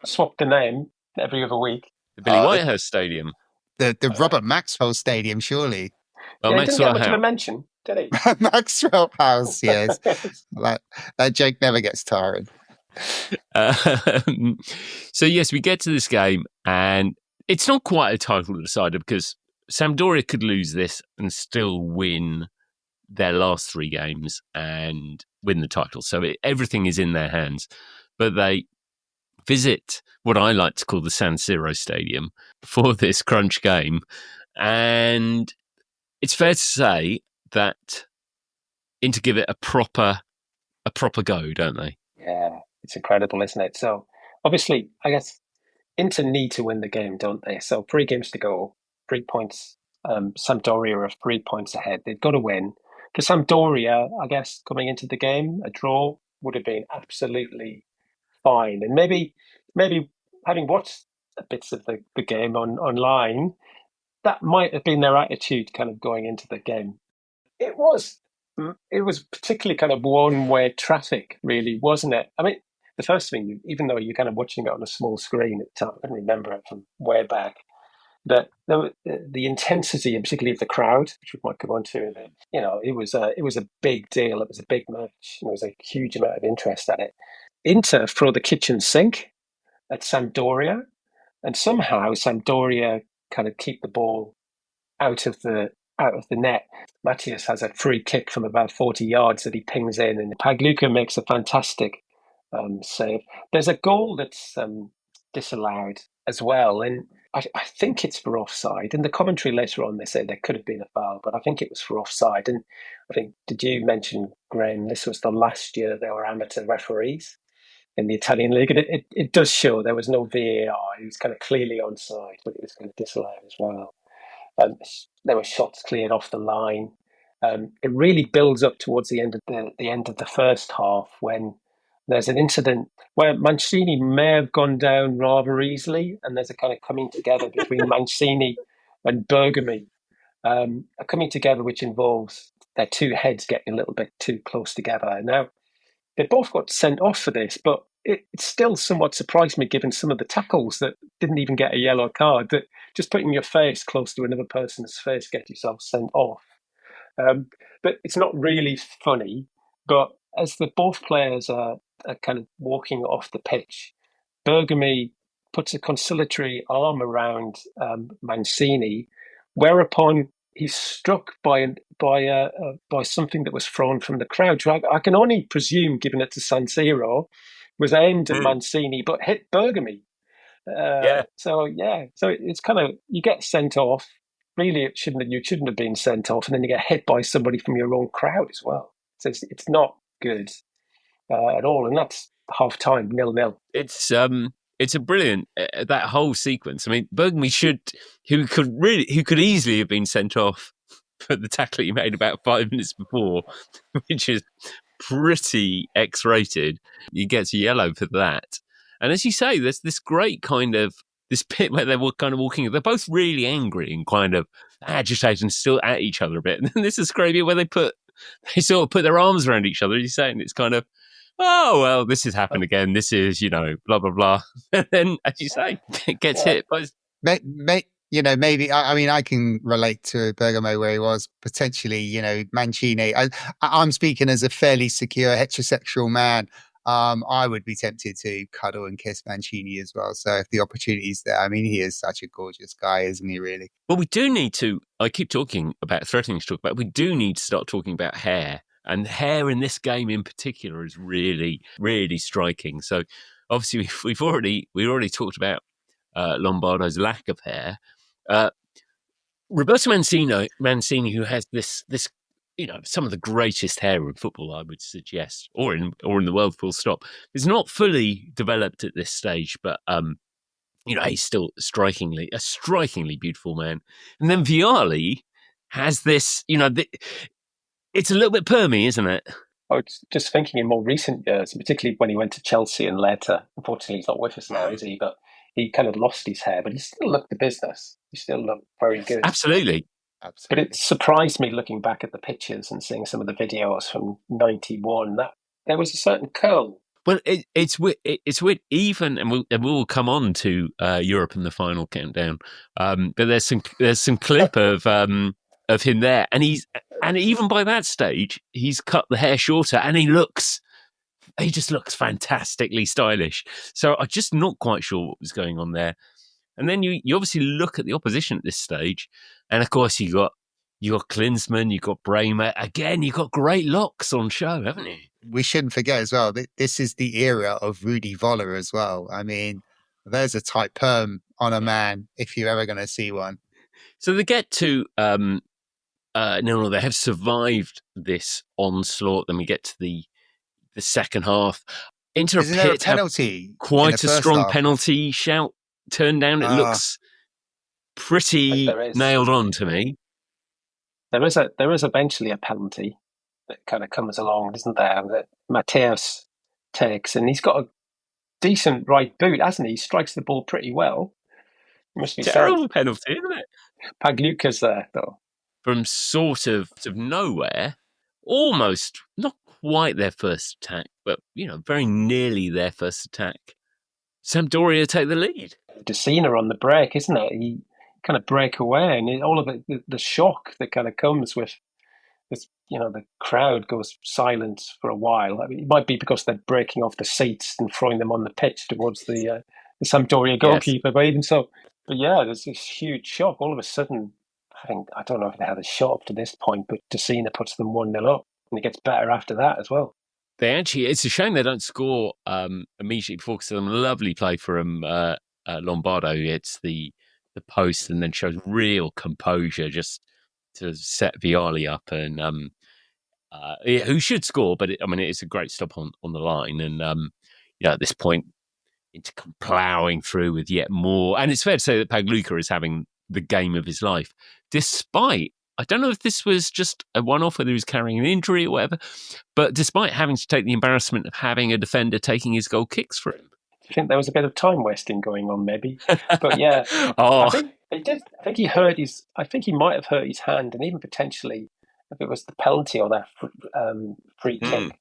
swap the name every other week. The Billy Whitehurst Stadium. The Robert Maxwell Stadium, surely. Oh, yeah, he didn't Maxwell get much of a House. mention, did he? Maxwell House, yes. that joke never gets tiring. So yes, we get to this game, and it's not quite a title decider because Sampdoria could lose this and still win their last 3 games and win the title. So everything is in their hands. But they visit what I like to call the San Siro Stadium for this crunch game, and it's fair to say that Inter give it a proper go, don't they? Yeah, it's incredible, isn't it? So obviously, I guess Inter need to win the game, don't they? So 3 games to go, 3 points. Sampdoria are 3 points ahead. They've got to win. For Sampdoria, I guess coming into the game, a draw would have been absolutely fine. And maybe having watched bits of the game online, that might have been their attitude kind of going into the game. It was particularly kind of one-way traffic, really, wasn't it? I mean, the first thing, even though you're kind of watching it on a small screen at the time, I can remember it from way back, that the intensity, and particularly of the crowd, which we might come on to, it was a big deal. It was a big match. There was a huge amount of interest at it. Inter throw the kitchen sink at Sampdoria, and somehow Sampdoria kind of keep the ball out of the net. Matthias has a free kick from about 40 yards that he pings in, and Pagluka makes a fantastic save. There's a goal that's disallowed as well, and I think it's for offside. In the commentary later on, they say there could have been a foul, but I think it was for offside. And I think, did you mention, Graham, this was the last year there were amateur referees in the Italian league, and it does show there was no VAR. He was kind of clearly onside, but it was kind of disallowed as well. There were shots cleared off the line. It really builds up towards the end of the first half, when there's an incident where Mancini may have gone down rather easily, and there's a kind of coming together between Mancini and Bergami, a coming together which involves their two heads getting a little bit too close together. Now, they both got sent off for this, but it still somewhat surprised me, given some of the tackles that didn't even get a yellow card, that just putting your face close to another person's face get yourself sent off. But it's not really funny. But as both players are kind of walking off the pitch, Bergami puts a conciliatory arm around Mancini, whereupon he's struck by something that was thrown from the crowd. So I can only presume, given it to San Siro, was aimed at Mancini but hit Bergami. So it's kind of, you get sent off. Really, you shouldn't have been sent off, and then you get hit by somebody from your own crowd as well. So it's not good at all, and that's half time 0-0. It's a brilliant that whole sequence. I mean, Bergami who could easily have been sent off for the tackle he made about 5 minutes before, which is pretty X-rated. He gets a yellow for that. And as you say, there's this great kind of this bit where they're kind of walking. They're both really angry and kind of agitated and still at each other a bit. And then this is great bit where they sort of put their arms around each other. You're saying it's kind of, oh, well, this has happened again. This is, blah, blah, blah. And then, as you say, it gets hit. Maybe, I mean, I can relate to Bergamo where he was potentially, Mancini. I'm speaking as a fairly secure heterosexual man. I would be tempted to cuddle and kiss Mancini as well. So if the opportunity's there, I mean, he is such a gorgeous guy, isn't he, really? Well, we do need to, I keep talking about, threatening to talk about, we do need to start talking about hair. And hair in this game in particular is really, really striking. So obviously we've already talked about Lombardo's lack of hair. Roberto Mancini, who has this some of the greatest hair in football, I would suggest, or in the world, full stop. It's not fully developed at this stage, but he's still a strikingly beautiful man. And then Vialli has this, it's a little bit permy, isn't it? Oh, it's just thinking in more recent years, particularly when he went to Chelsea and later. Unfortunately, he's not with us now, is he? But he kind of lost his hair, but he still looked the business. He still looked very good. Absolutely. But it surprised me looking back at the pictures and seeing some of the videos from '91 that there was a certain curl. Well, it's weird. Even, and we'll come on to Europe in the final countdown. But there's some clip of him there, and even by that stage, he's cut the hair shorter, and he just looks fantastically stylish. So I'm just not quite sure what was going on there. And then you obviously look at the opposition at this stage, and of course you got Klinsmann, you got Bremer. Again, you got great locks on show, haven't you? We shouldn't forget as well that this is the era of Rudi Voller as well. I mean, there's a tight perm on a man if you're ever going to see one. So they get to no, they have survived this onslaught. Then we get to the second half. Isn't there a penalty? Quite a strong penalty shout turned down. It looks pretty nailed on to me. There is eventually a penalty. that kind of comes along, isn't there? That Mateus takes, and he's got a decent right boot, hasn't he? He strikes the ball pretty well. It must be Terrible said. penalty, isn't it? Pagliuca's there, though. From sort of nowhere, almost not quite their first attack, but very nearly their first attack. Sampdoria take the lead. Decina on the break, isn't it? He kind of break away, and all of it, the shock that kind of comes with this, the crowd goes silent for a while. I mean, it might be because they're breaking off the seats and throwing them on the pitch towards the Sampdoria goalkeeper, yes. But even so, there's this huge shock. All of a sudden, I don't know if they had a shot up to this point, but Decina puts them 1-0 up, and it gets better after that as well. It's a shame they don't score immediately before, because some lovely play from Lombardo. It's the post and then shows real composure just to set Vialli up, and who should score, but it's a great stop on the line, and at this point, into ploughing through with yet more. And it's fair to say that Pagliuca is having the game of his life, despite, I don't know if this was just a one-off, whether he was carrying an injury or whatever, but despite having to take the embarrassment of having a defender taking his goal kicks for him. I think there was a bit of time wasting going on, maybe. But yeah, I think he did. I think he hurt his. I think he might have hurt his hand, and even potentially, if it was the penalty or that free kick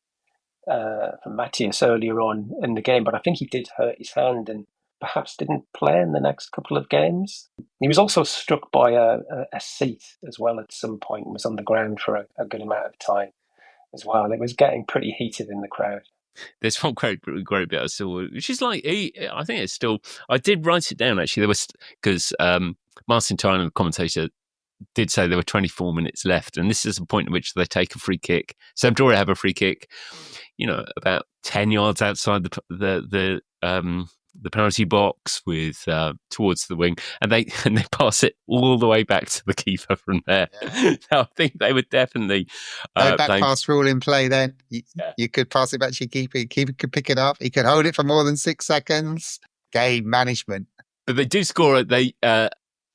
from Matthias earlier on in the game. But I think he did hurt his hand, and perhaps didn't play in the next couple of games. He was also struck by a seat as well at some point, and was on the ground for a good amount of time as well. It was getting pretty heated in the crowd. There's one great bit I saw, which is I think it's still, I did write it down actually. There was, because Martin Tyler, the commentator, did say there were 24 minutes left, and this is the point at which they take a free kick. Sampdoria have a free kick, about 10 yards outside the penalty box with towards the wing, and they pass it all the way back to the keeper from there. Yeah. Now, I think they would definitely back pass rule in play. Then you could pass it back to your keeper. Your keeper could pick it up. He could hold it for more than 6 seconds. Game management. But they do score it. They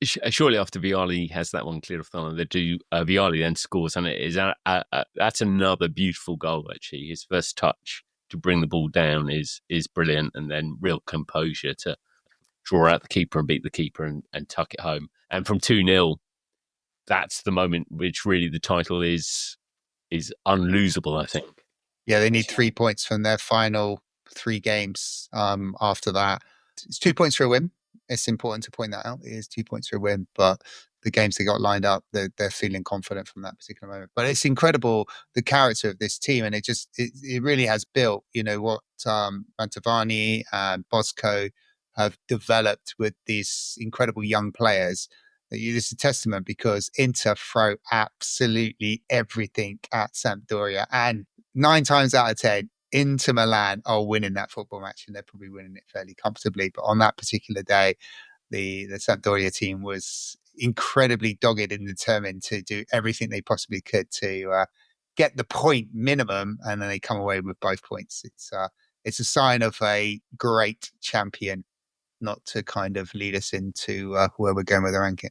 shortly after Vialli has that one cleared off the line, they do. Vialli then scores, and it is that's another beautiful goal. Actually, his first touch to bring the ball down is brilliant, and then real composure to draw out the keeper and beat the keeper and tuck it home. And from 2-0, that's the moment which really the title is unlosable, I think. Yeah, they need 3 points from their final 3 games after that. It's 2 points for a win. It's important to point that out. It is 2 points for a win, but the games they got lined up, they're feeling confident from that particular moment. But it's incredible, the character of this team, and it really has built, what Mantovani and Boškov have developed with these incredible young players. It's a testament, because Inter throw absolutely everything at Sampdoria, and 9 times out of 10, Inter Milan are winning that football match, and they're probably winning it fairly comfortably. But on that particular day, the Sampdoria team was incredibly dogged and determined to do everything they possibly could to get the point minimum, and then they come away with both points. It's a sign of a great champion, not to kind of lead us into where we're going with the ranking.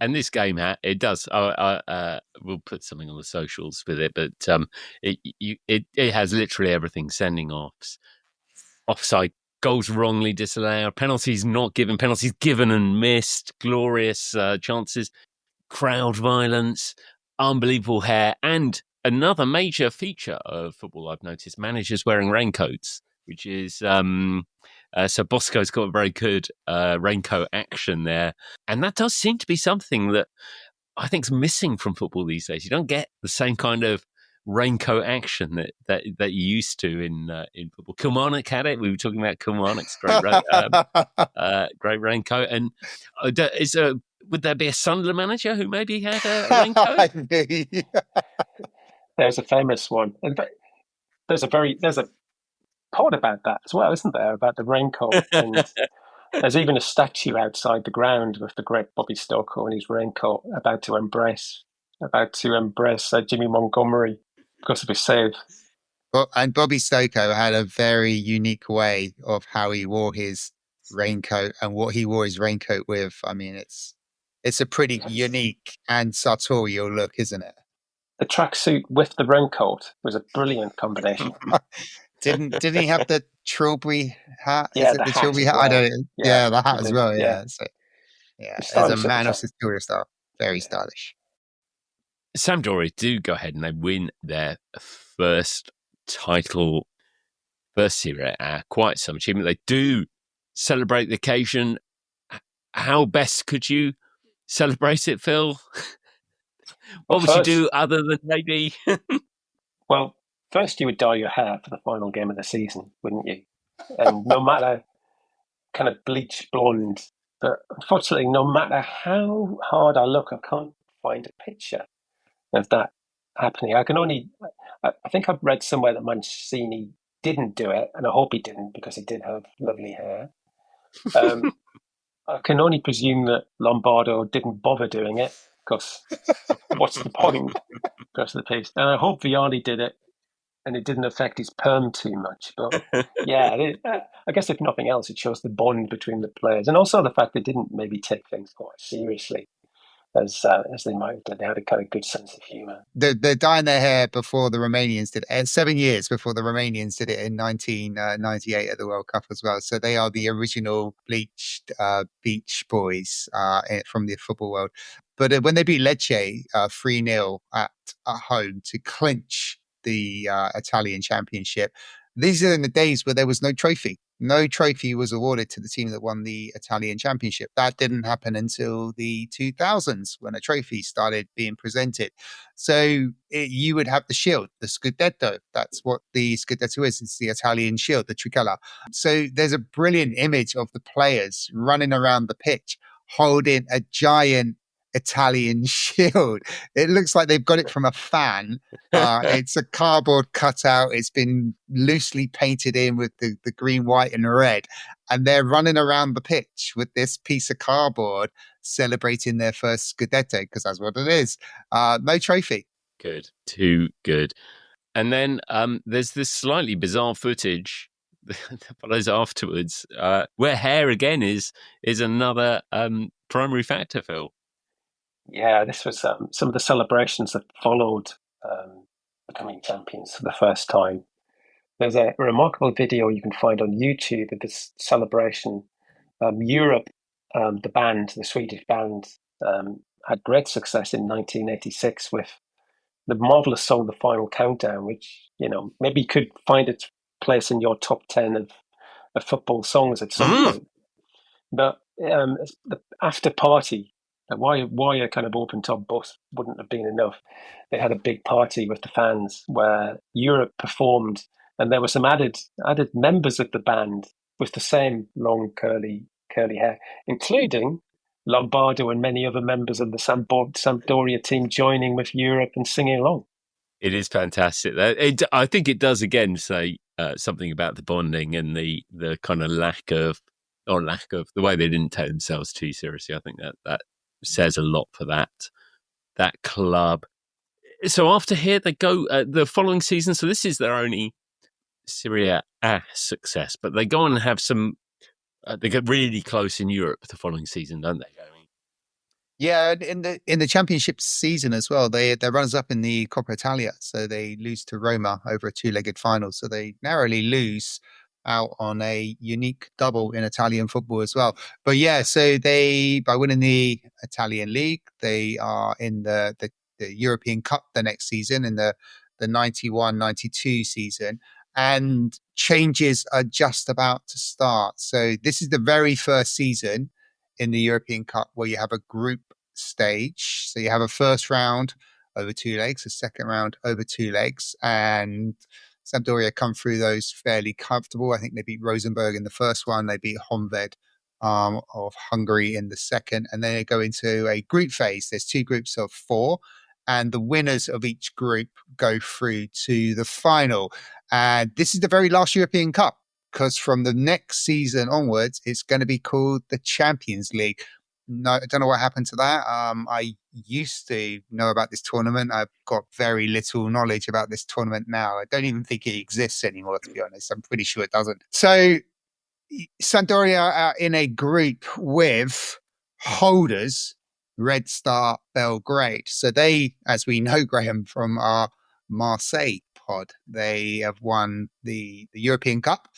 And this game, it does. We'll put something on the socials with it, but it has literally everything: sending offs, offside, goals wrongly disallowed, penalties not given, penalties given and missed, glorious chances, crowd violence, unbelievable hair, and another major feature of football I've noticed: managers wearing raincoats, which is so Boškov's got a very good raincoat action there, and that does seem to be something that I think is missing from football these days. You don't get the same kind of raincoat action that you used to in football. Kilmarnock had it. We were talking about Kilmarnock's great raincoat. And would there be a Sunderland manager who maybe had a raincoat? There's a famous one. There's a pod about that as well, isn't there? About the raincoat. And there's even a statue outside the ground with the great Bobby Stokoe in his raincoat about to embrace Jimmy Montgomery because of his save. And Bobby Stokoe had a very unique way of how he wore his raincoat and what he wore his raincoat with. I mean, it's a pretty unique and sartorial look, isn't it? the tracksuit with the raincoat was a brilliant combination. Didn't he have the Trilby hat? Yeah, Is it the the hat Trilby as hat? I well. don't. Yeah, the hat as well. Yeah. Yeah. So, yeah, It's as a stylish at the man of time. Sampdoria style, very stylish. Sampdoria do go ahead and they win their first title, first Serie A. Quite some achievement. They do celebrate the occasion. How best could you celebrate it, Phil? What would you do other than maybe? Well, first you would dye your hair for the final game of the season, wouldn't you? And no matter kind of bleach blonde, but unfortunately, no matter how hard I look, I can't find a picture of that happening. I think I've read somewhere that Mancini didn't do it, and I hope he didn't because he did have lovely hair. I can only presume that Lombardo didn't bother doing it because what's the point? Because of the piece. And I hope Vialli did it and it didn't affect his perm too much. But yeah, I guess if nothing else, it shows the bond between the players and also the fact they didn't maybe take things quite seriously as they might have. They had a kind of good sense of humour. They're dyeing their hair before the Romanians did it. 7 years before the Romanians did it in 1998 at the World Cup as well. So they are the original bleached beach boys from the football world. But when they beat Lecce 3-0 at home to clinch the Italian championship, these are in the days where there was no trophy. No trophy was awarded to the team that won the Italian championship. That didn't happen until the 2000s when a trophy started being presented. So you would have the shield, the Scudetto. That's what the Scudetto is. It's the Italian shield, the tricolour. So there's a brilliant image of the players running around the pitch holding a giant Italian shield. It looks like they've got it from a fan. It's a cardboard cutout. It's been loosely painted in with the green, white, and red. And they're running around the pitch with this piece of cardboard celebrating their first Scudetto, because that's what it is. No trophy. Good. Too good. And then there's this slightly bizarre footage that follows afterwards, where hair again is another primary factor, Phil. Yeah, this was some of the celebrations that followed becoming champions for the first time. There's a remarkable video you can find on YouTube of this celebration. Europe, the Swedish band, had great success in 1986 with the marvelous song "The Final Countdown," which maybe could find its place in your top 10 of football songs at some point. But the after party. Why a kind of open top bus wouldn't have been enough. They had a big party with the fans where Europe performed, and there were some added members of the band with the same long curly hair, including Lombardo and many other members of the Sampdoria team joining with Europe and singing along. It is fantastic. I think it does again say something about the bonding and the kind of lack of the way they didn't take themselves too seriously. I think that says a lot for that club. So after here, they go the following season. So this is their only Serie A success, but they go on and have some. They get really close in Europe the following season, don't they? Yeah, in the championship season as well, they're runners up in the Coppa Italia, so they lose to Roma over a two-legged final. So they narrowly lose out on a unique double in Italian football as well. But yeah, so by winning the Italian league, they are in the European Cup the next season, in the 91-92 season, and changes are just about to start. So this is the very first season in the European Cup where you have a group stage. So you have a first round over 2 legs, a second round over 2 legs, and Sampdoria come through those fairly comfortable. I think they beat Rosenborg in the first one. They beat Honved of Hungary in the second, and then they go into a group phase. There's 2 groups of 4, and the winners of each group go through to the final. And this is the very last European Cup, because from the next season onwards, it's going to be called the Champions League. No, I don't know what happened to that. I used to know about this tournament. I've got very little knowledge about this tournament now. I don't even think it exists anymore, to be honest. I'm pretty sure it doesn't. So Sampdoria are in a group with holders Red Star Belgrade. So they, as we know, Graham, from our Marseille pod, they have won the European Cup.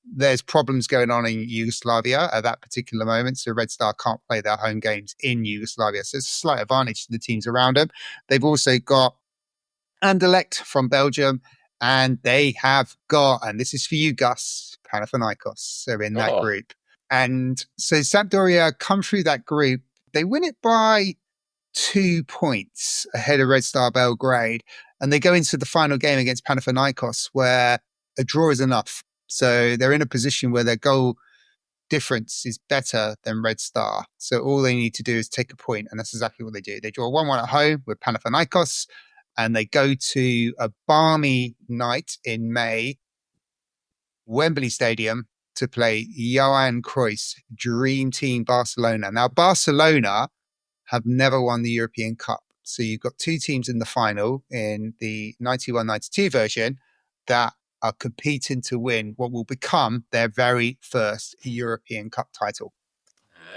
There's problems going on in Yugoslavia at that particular moment, so Red Star can't play their home games in Yugoslavia. So it's a slight advantage to the teams around them. They've also got Anderlecht from Belgium, and they have got, and this is for you, Gus, Panathinaikos. So in that group. And so Sampdoria come through that group. They win it by 2 points ahead of Red Star Belgrade. And they go into the final game against Panathinaikos where a draw is enough. So they're in a position where their goal difference is better than Red Star. So all they need to do is take a point, and that's exactly what they do. They draw 1-1 at home with Panathinaikos, and they go to a balmy night in May, Wembley Stadium, to play Johan Cruyff's dream team, Barcelona. Now, Barcelona have never won the European Cup. So you've got two teams in the final in the 91-92 version that are competing to win what will become their very first European Cup title.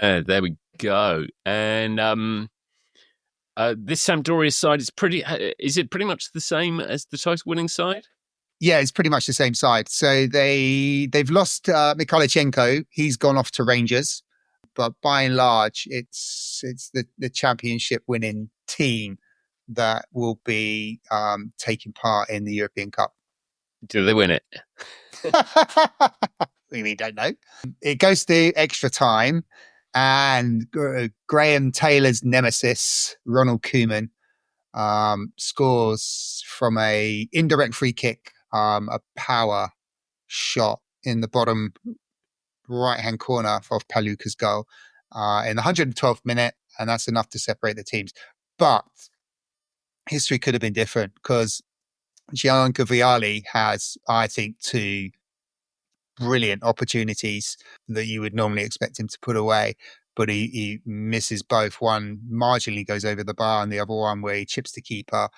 There we go. And this Sampdoria side is it pretty much the same as the title winning side? Yeah, it's pretty much the same side. So they've lost Mikhailichenko. He's gone off to Rangers. But by and large, it's the championship winning team that will be taking part in the European Cup. Do they win it? We don't know. It goes to extra time, and Graham Taylor's nemesis, Ronald Koeman, scores from a indirect free kick, a power shot in the bottom right-hand corner of Paluca's goal in the 112th minute, and that's enough to separate the teams. But history could have been different because Gianluca Vialli has, I think, two brilliant opportunities that you would normally expect him to put away, but he misses both. One marginally goes over the bar, and the other one where he chips the keeper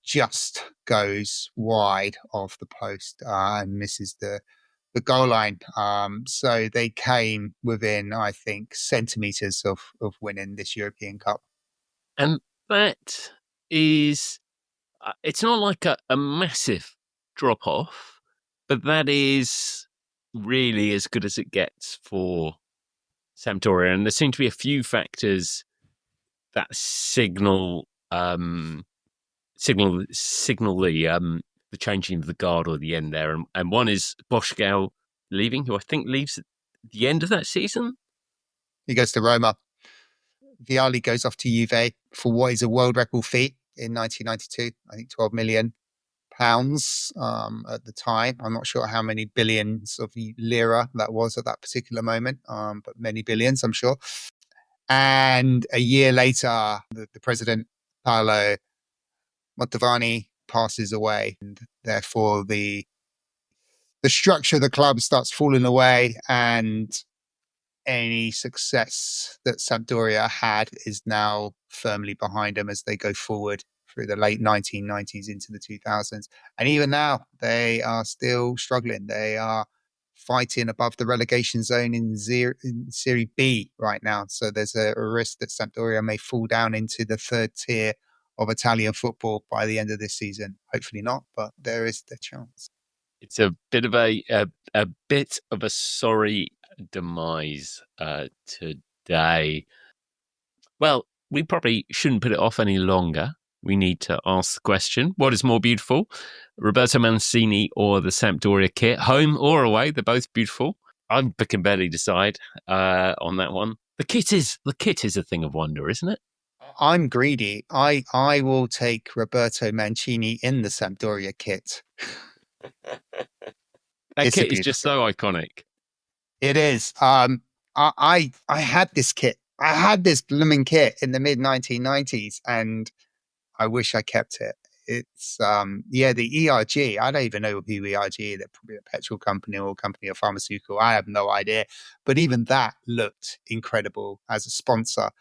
just goes wide of the post and misses the goal line. So they came within, I think, centimetres of winning this European Cup. And that is, it's not like a massive drop off, but that is really as good as it gets for Sampdoria. And there seem to be a few factors that signal the changing of the guard or the end there. And one is Boškov leaving, who I think leaves at the end of that season. He goes to Roma. Vialli goes off to Juve for what is a world record fee in 1992. I think £12 million at the time. I'm not sure how many billions of lira that was at that particular moment, but many billions, I'm sure. And a year later, the president, Paolo Mantovani, passes away, and therefore the structure of the club starts falling away, and any success that Sampdoria had is now firmly behind them as they go forward through the late 1990s into the 2000s. And even now, they are still struggling. They are fighting above the relegation zone in Serie B right now. So there's a risk that Sampdoria may fall down into the third tier of Italian football by the end of this season. Hopefully not, but there is the chance. It's a bit of a sorry demise today. Well, we probably shouldn't put it off any longer. We need to ask the question: what is more beautiful, Roberto Mancini or the Sampdoria kit, home or away? They're both beautiful. I can barely decide on that one. The kit is a thing of wonder, isn't it? I'm greedy. I will take Roberto Mancini in the Sampdoria kit. That kit is just so iconic. It is. I had this kit. I had this blooming kit in the mid 1990s, and I wish I kept it. It's the ERG. I don't even know who ERG is. They're probably a petrol company or company of pharmaceutical. I have no idea. But even that looked incredible as a sponsor.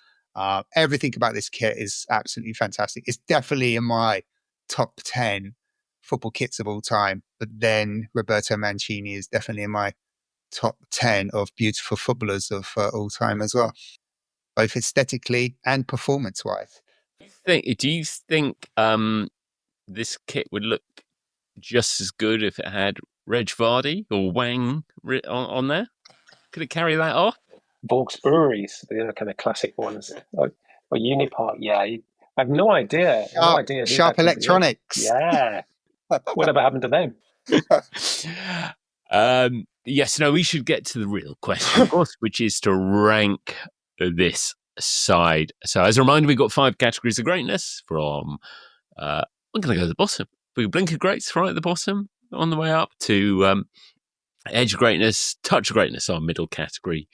Everything about this kit is absolutely fantastic. It's definitely in my top 10 football kits of all time. But then Roberto Mancini is definitely in my top 10 of beautiful footballers of all time as well. both aesthetically and performance-wise. Do you think this kit would look just as good if it had Reg Vardy or Wang on there? Could it carry that off? Vaux breweries, the kind of classic ones, or Unipart. Yeah, I have no idea. Sharp Electronics. Yeah. Whatever happened to them? Yes, no, we should get to the real question, of course, which is to rank this side. So, as a reminder, we've got 5 categories of greatness from, I'm going to go to the bottom. We blink of greats right at the bottom on the way up to edge of greatness, touch of greatness, our middle category,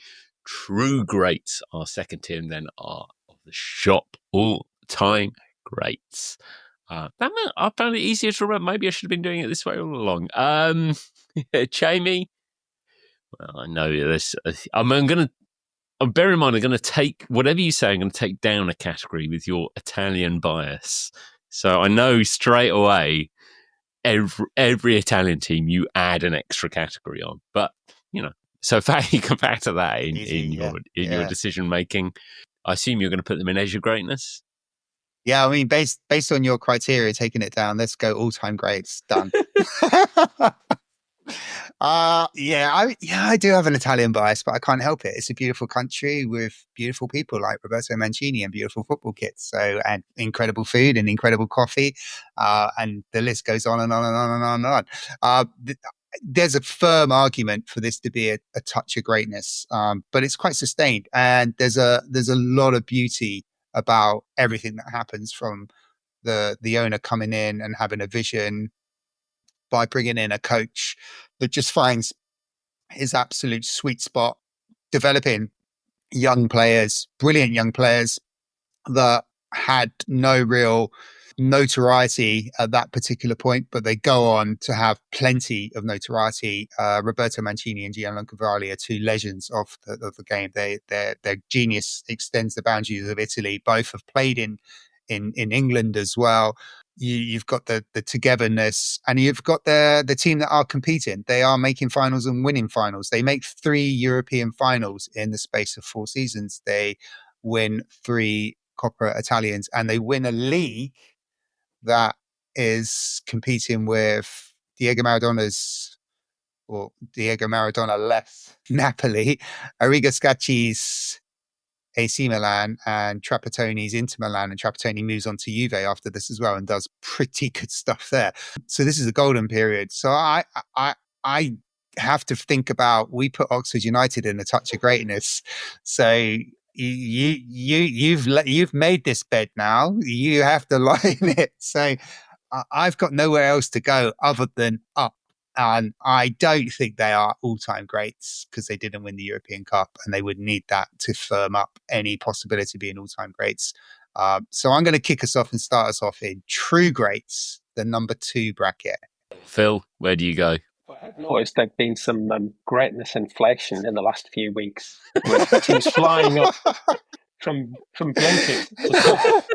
true greats, our second tier, and then our of the shop all-time greats. I found it easier to remember. Maybe I should have been doing it this way all along. Jamie, well, I know this. Bear in mind, I'm going to take whatever you say. I'm going to take down a category with your Italian bias. So I know straight away, every Italian team you add an extra category on. But so you come back to that in your decision making. I assume you're going to put them in edge of greatness. Yeah, I mean, based on your criteria, taking it down, let's go all-time greats. Done. I do have an Italian bias, but I can't help it. It's a beautiful country with beautiful people like Roberto Mancini and beautiful football kits. So, and incredible food and incredible coffee, and the list goes on and on and on and on and on. There's a firm argument for this to be a touch of greatness, but it's quite sustained, and there's a lot of beauty about everything that happens, from the owner coming in and having a vision by bringing in a coach that just finds his absolute sweet spot, developing young players, brilliant young players that had no real notoriety at that particular point, but they go on to have plenty of notoriety. Roberto Mancini and Gianluca Vialli are 2 legends of the game. Their genius extends the boundaries of Italy. Both have played in England as well. You've got the togetherness, and you've got the team that are competing. They are making finals and winning finals. They make 3 European finals in the space of 4 seasons. They win 3 Coppa Italians, and they win a league that is competing with Diego Maradona left Napoli, Arrigo Sacchi's AC Milan, and Trapattoni's Inter Milan, and Trapattoni moves on to Juve after this as well and does pretty good stuff there. So this is a golden period. So I have to think about, we put Oxford United in a touch of greatness. So you've made this bed now. You have to lie in it. So I've got nowhere else to go other than up. And I don't think they are all-time greats, because they didn't win the European Cup, and they would need that to firm up any possibility of being all-time greats. So I'm going to kick us off and start us off in true greats, the number 2 bracket. Phil, where do you go? I've noticed there's been some greatness inflation in the last few weeks, with teams flying up from blinking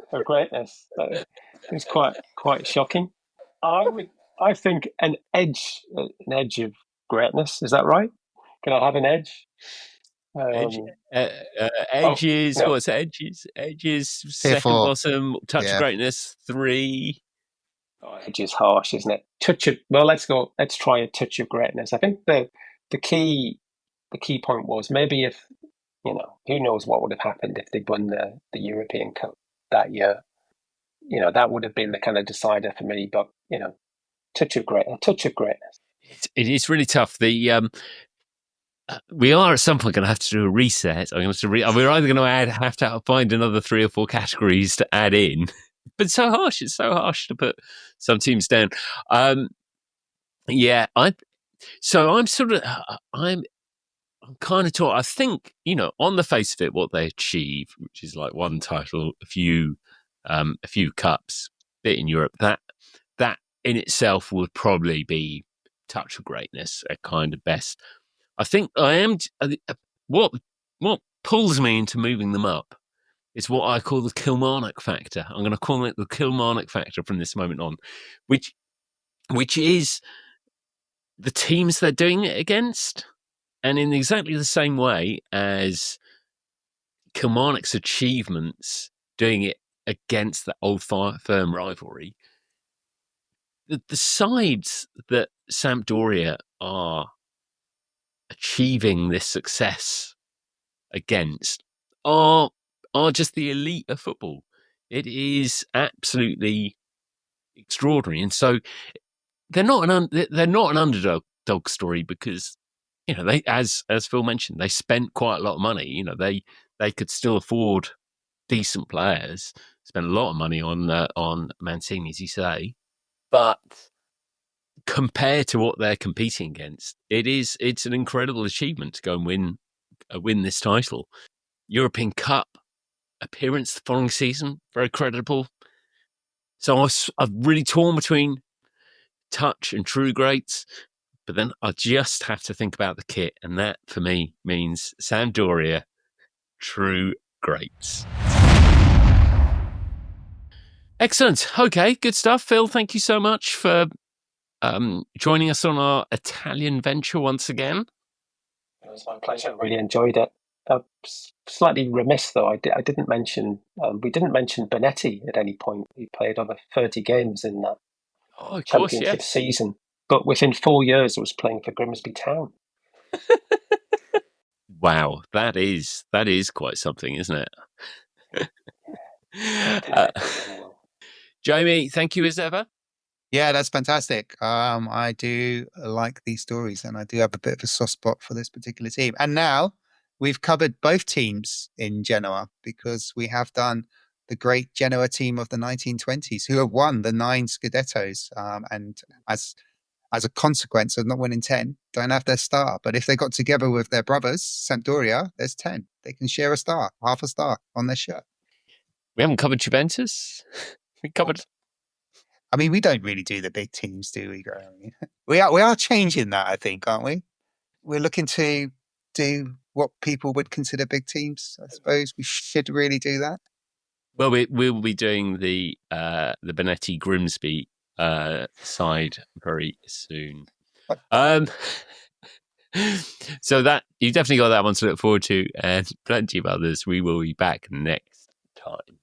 for greatness. So it's quite shocking. I think an edge of greatness. Is that right? Can I have an edge? Edges. No. What's edges? Edges. Second bottom. Touch of greatness. 3. Edge is harsh, isn't it? Let's try a touch of greatness. I think the key point was, maybe if who knows what would have happened if they'd won the European Cup that year. That would have been the kind of decider for me. But touch of greatness. It is really tough. We are at some point going to have to do a reset. We're either going to have to find another 3 or 4 categories to add in. But it's so harsh. It's so harsh to put some teams down. I'm kind of taught. I think, on the face of it, what they achieve, which is like 1 title, a few cups, bit in Europe, that in itself would probably be touch of greatness at kind of best. I think what pulls me into moving them up is what I call the Kilmarnock factor. I'm going to call it the Kilmarnock factor from this moment on, which is the teams they're doing it against, and in exactly the same way as Kilmarnock's achievements doing it against the old firm rivalry, the sides that Sampdoria are achieving this success against are just the elite of football. It is absolutely extraordinary, and so they're not an underdog story because they, as Phil mentioned, they spent quite a lot of money. They could still afford decent players, spent a lot of money on Mancini, as you say, but compared to what they're competing against, it's an incredible achievement to go and win this title. European Cup appearance the following season, very creditable. So I'm really torn between touch and true greats, but then I just have to think about the kit, and that for me means Sampdoria, true greats. Excellent. Okay, good stuff. Phil, thank you so much for joining us on our Italian venture once again. It was my pleasure. I really enjoyed it. Slightly remiss though. I didn't mention we didn't mention Bonetti at any point. He played over 30 games in that championship season, but within 4 years, I was playing for Grimsby Town. Wow, that is quite something, isn't it? Jamie, thank you as ever. Yeah, that's fantastic. I do like these stories, and I do have a bit of a soft spot for this particular team. And now we've covered both teams in Genoa because we have done the great Genoa team of the 1920s who have won the 9 Scudettos, and as a consequence of not winning 10, don't have their star. But if they got together with their brothers, Sampdoria, there's 10. They can share a star, half a star on their shirt. We haven't covered Juventus. We covered... I mean, we don't really do the big teams, do we, Graham? We are changing that, I think, aren't we? We're looking to do what people would consider big teams. I suppose we should really do that. Well, we will be doing the Bonetti Grimsby side very soon. So that you definitely got that one to look forward to, and plenty of others. We will be back next time.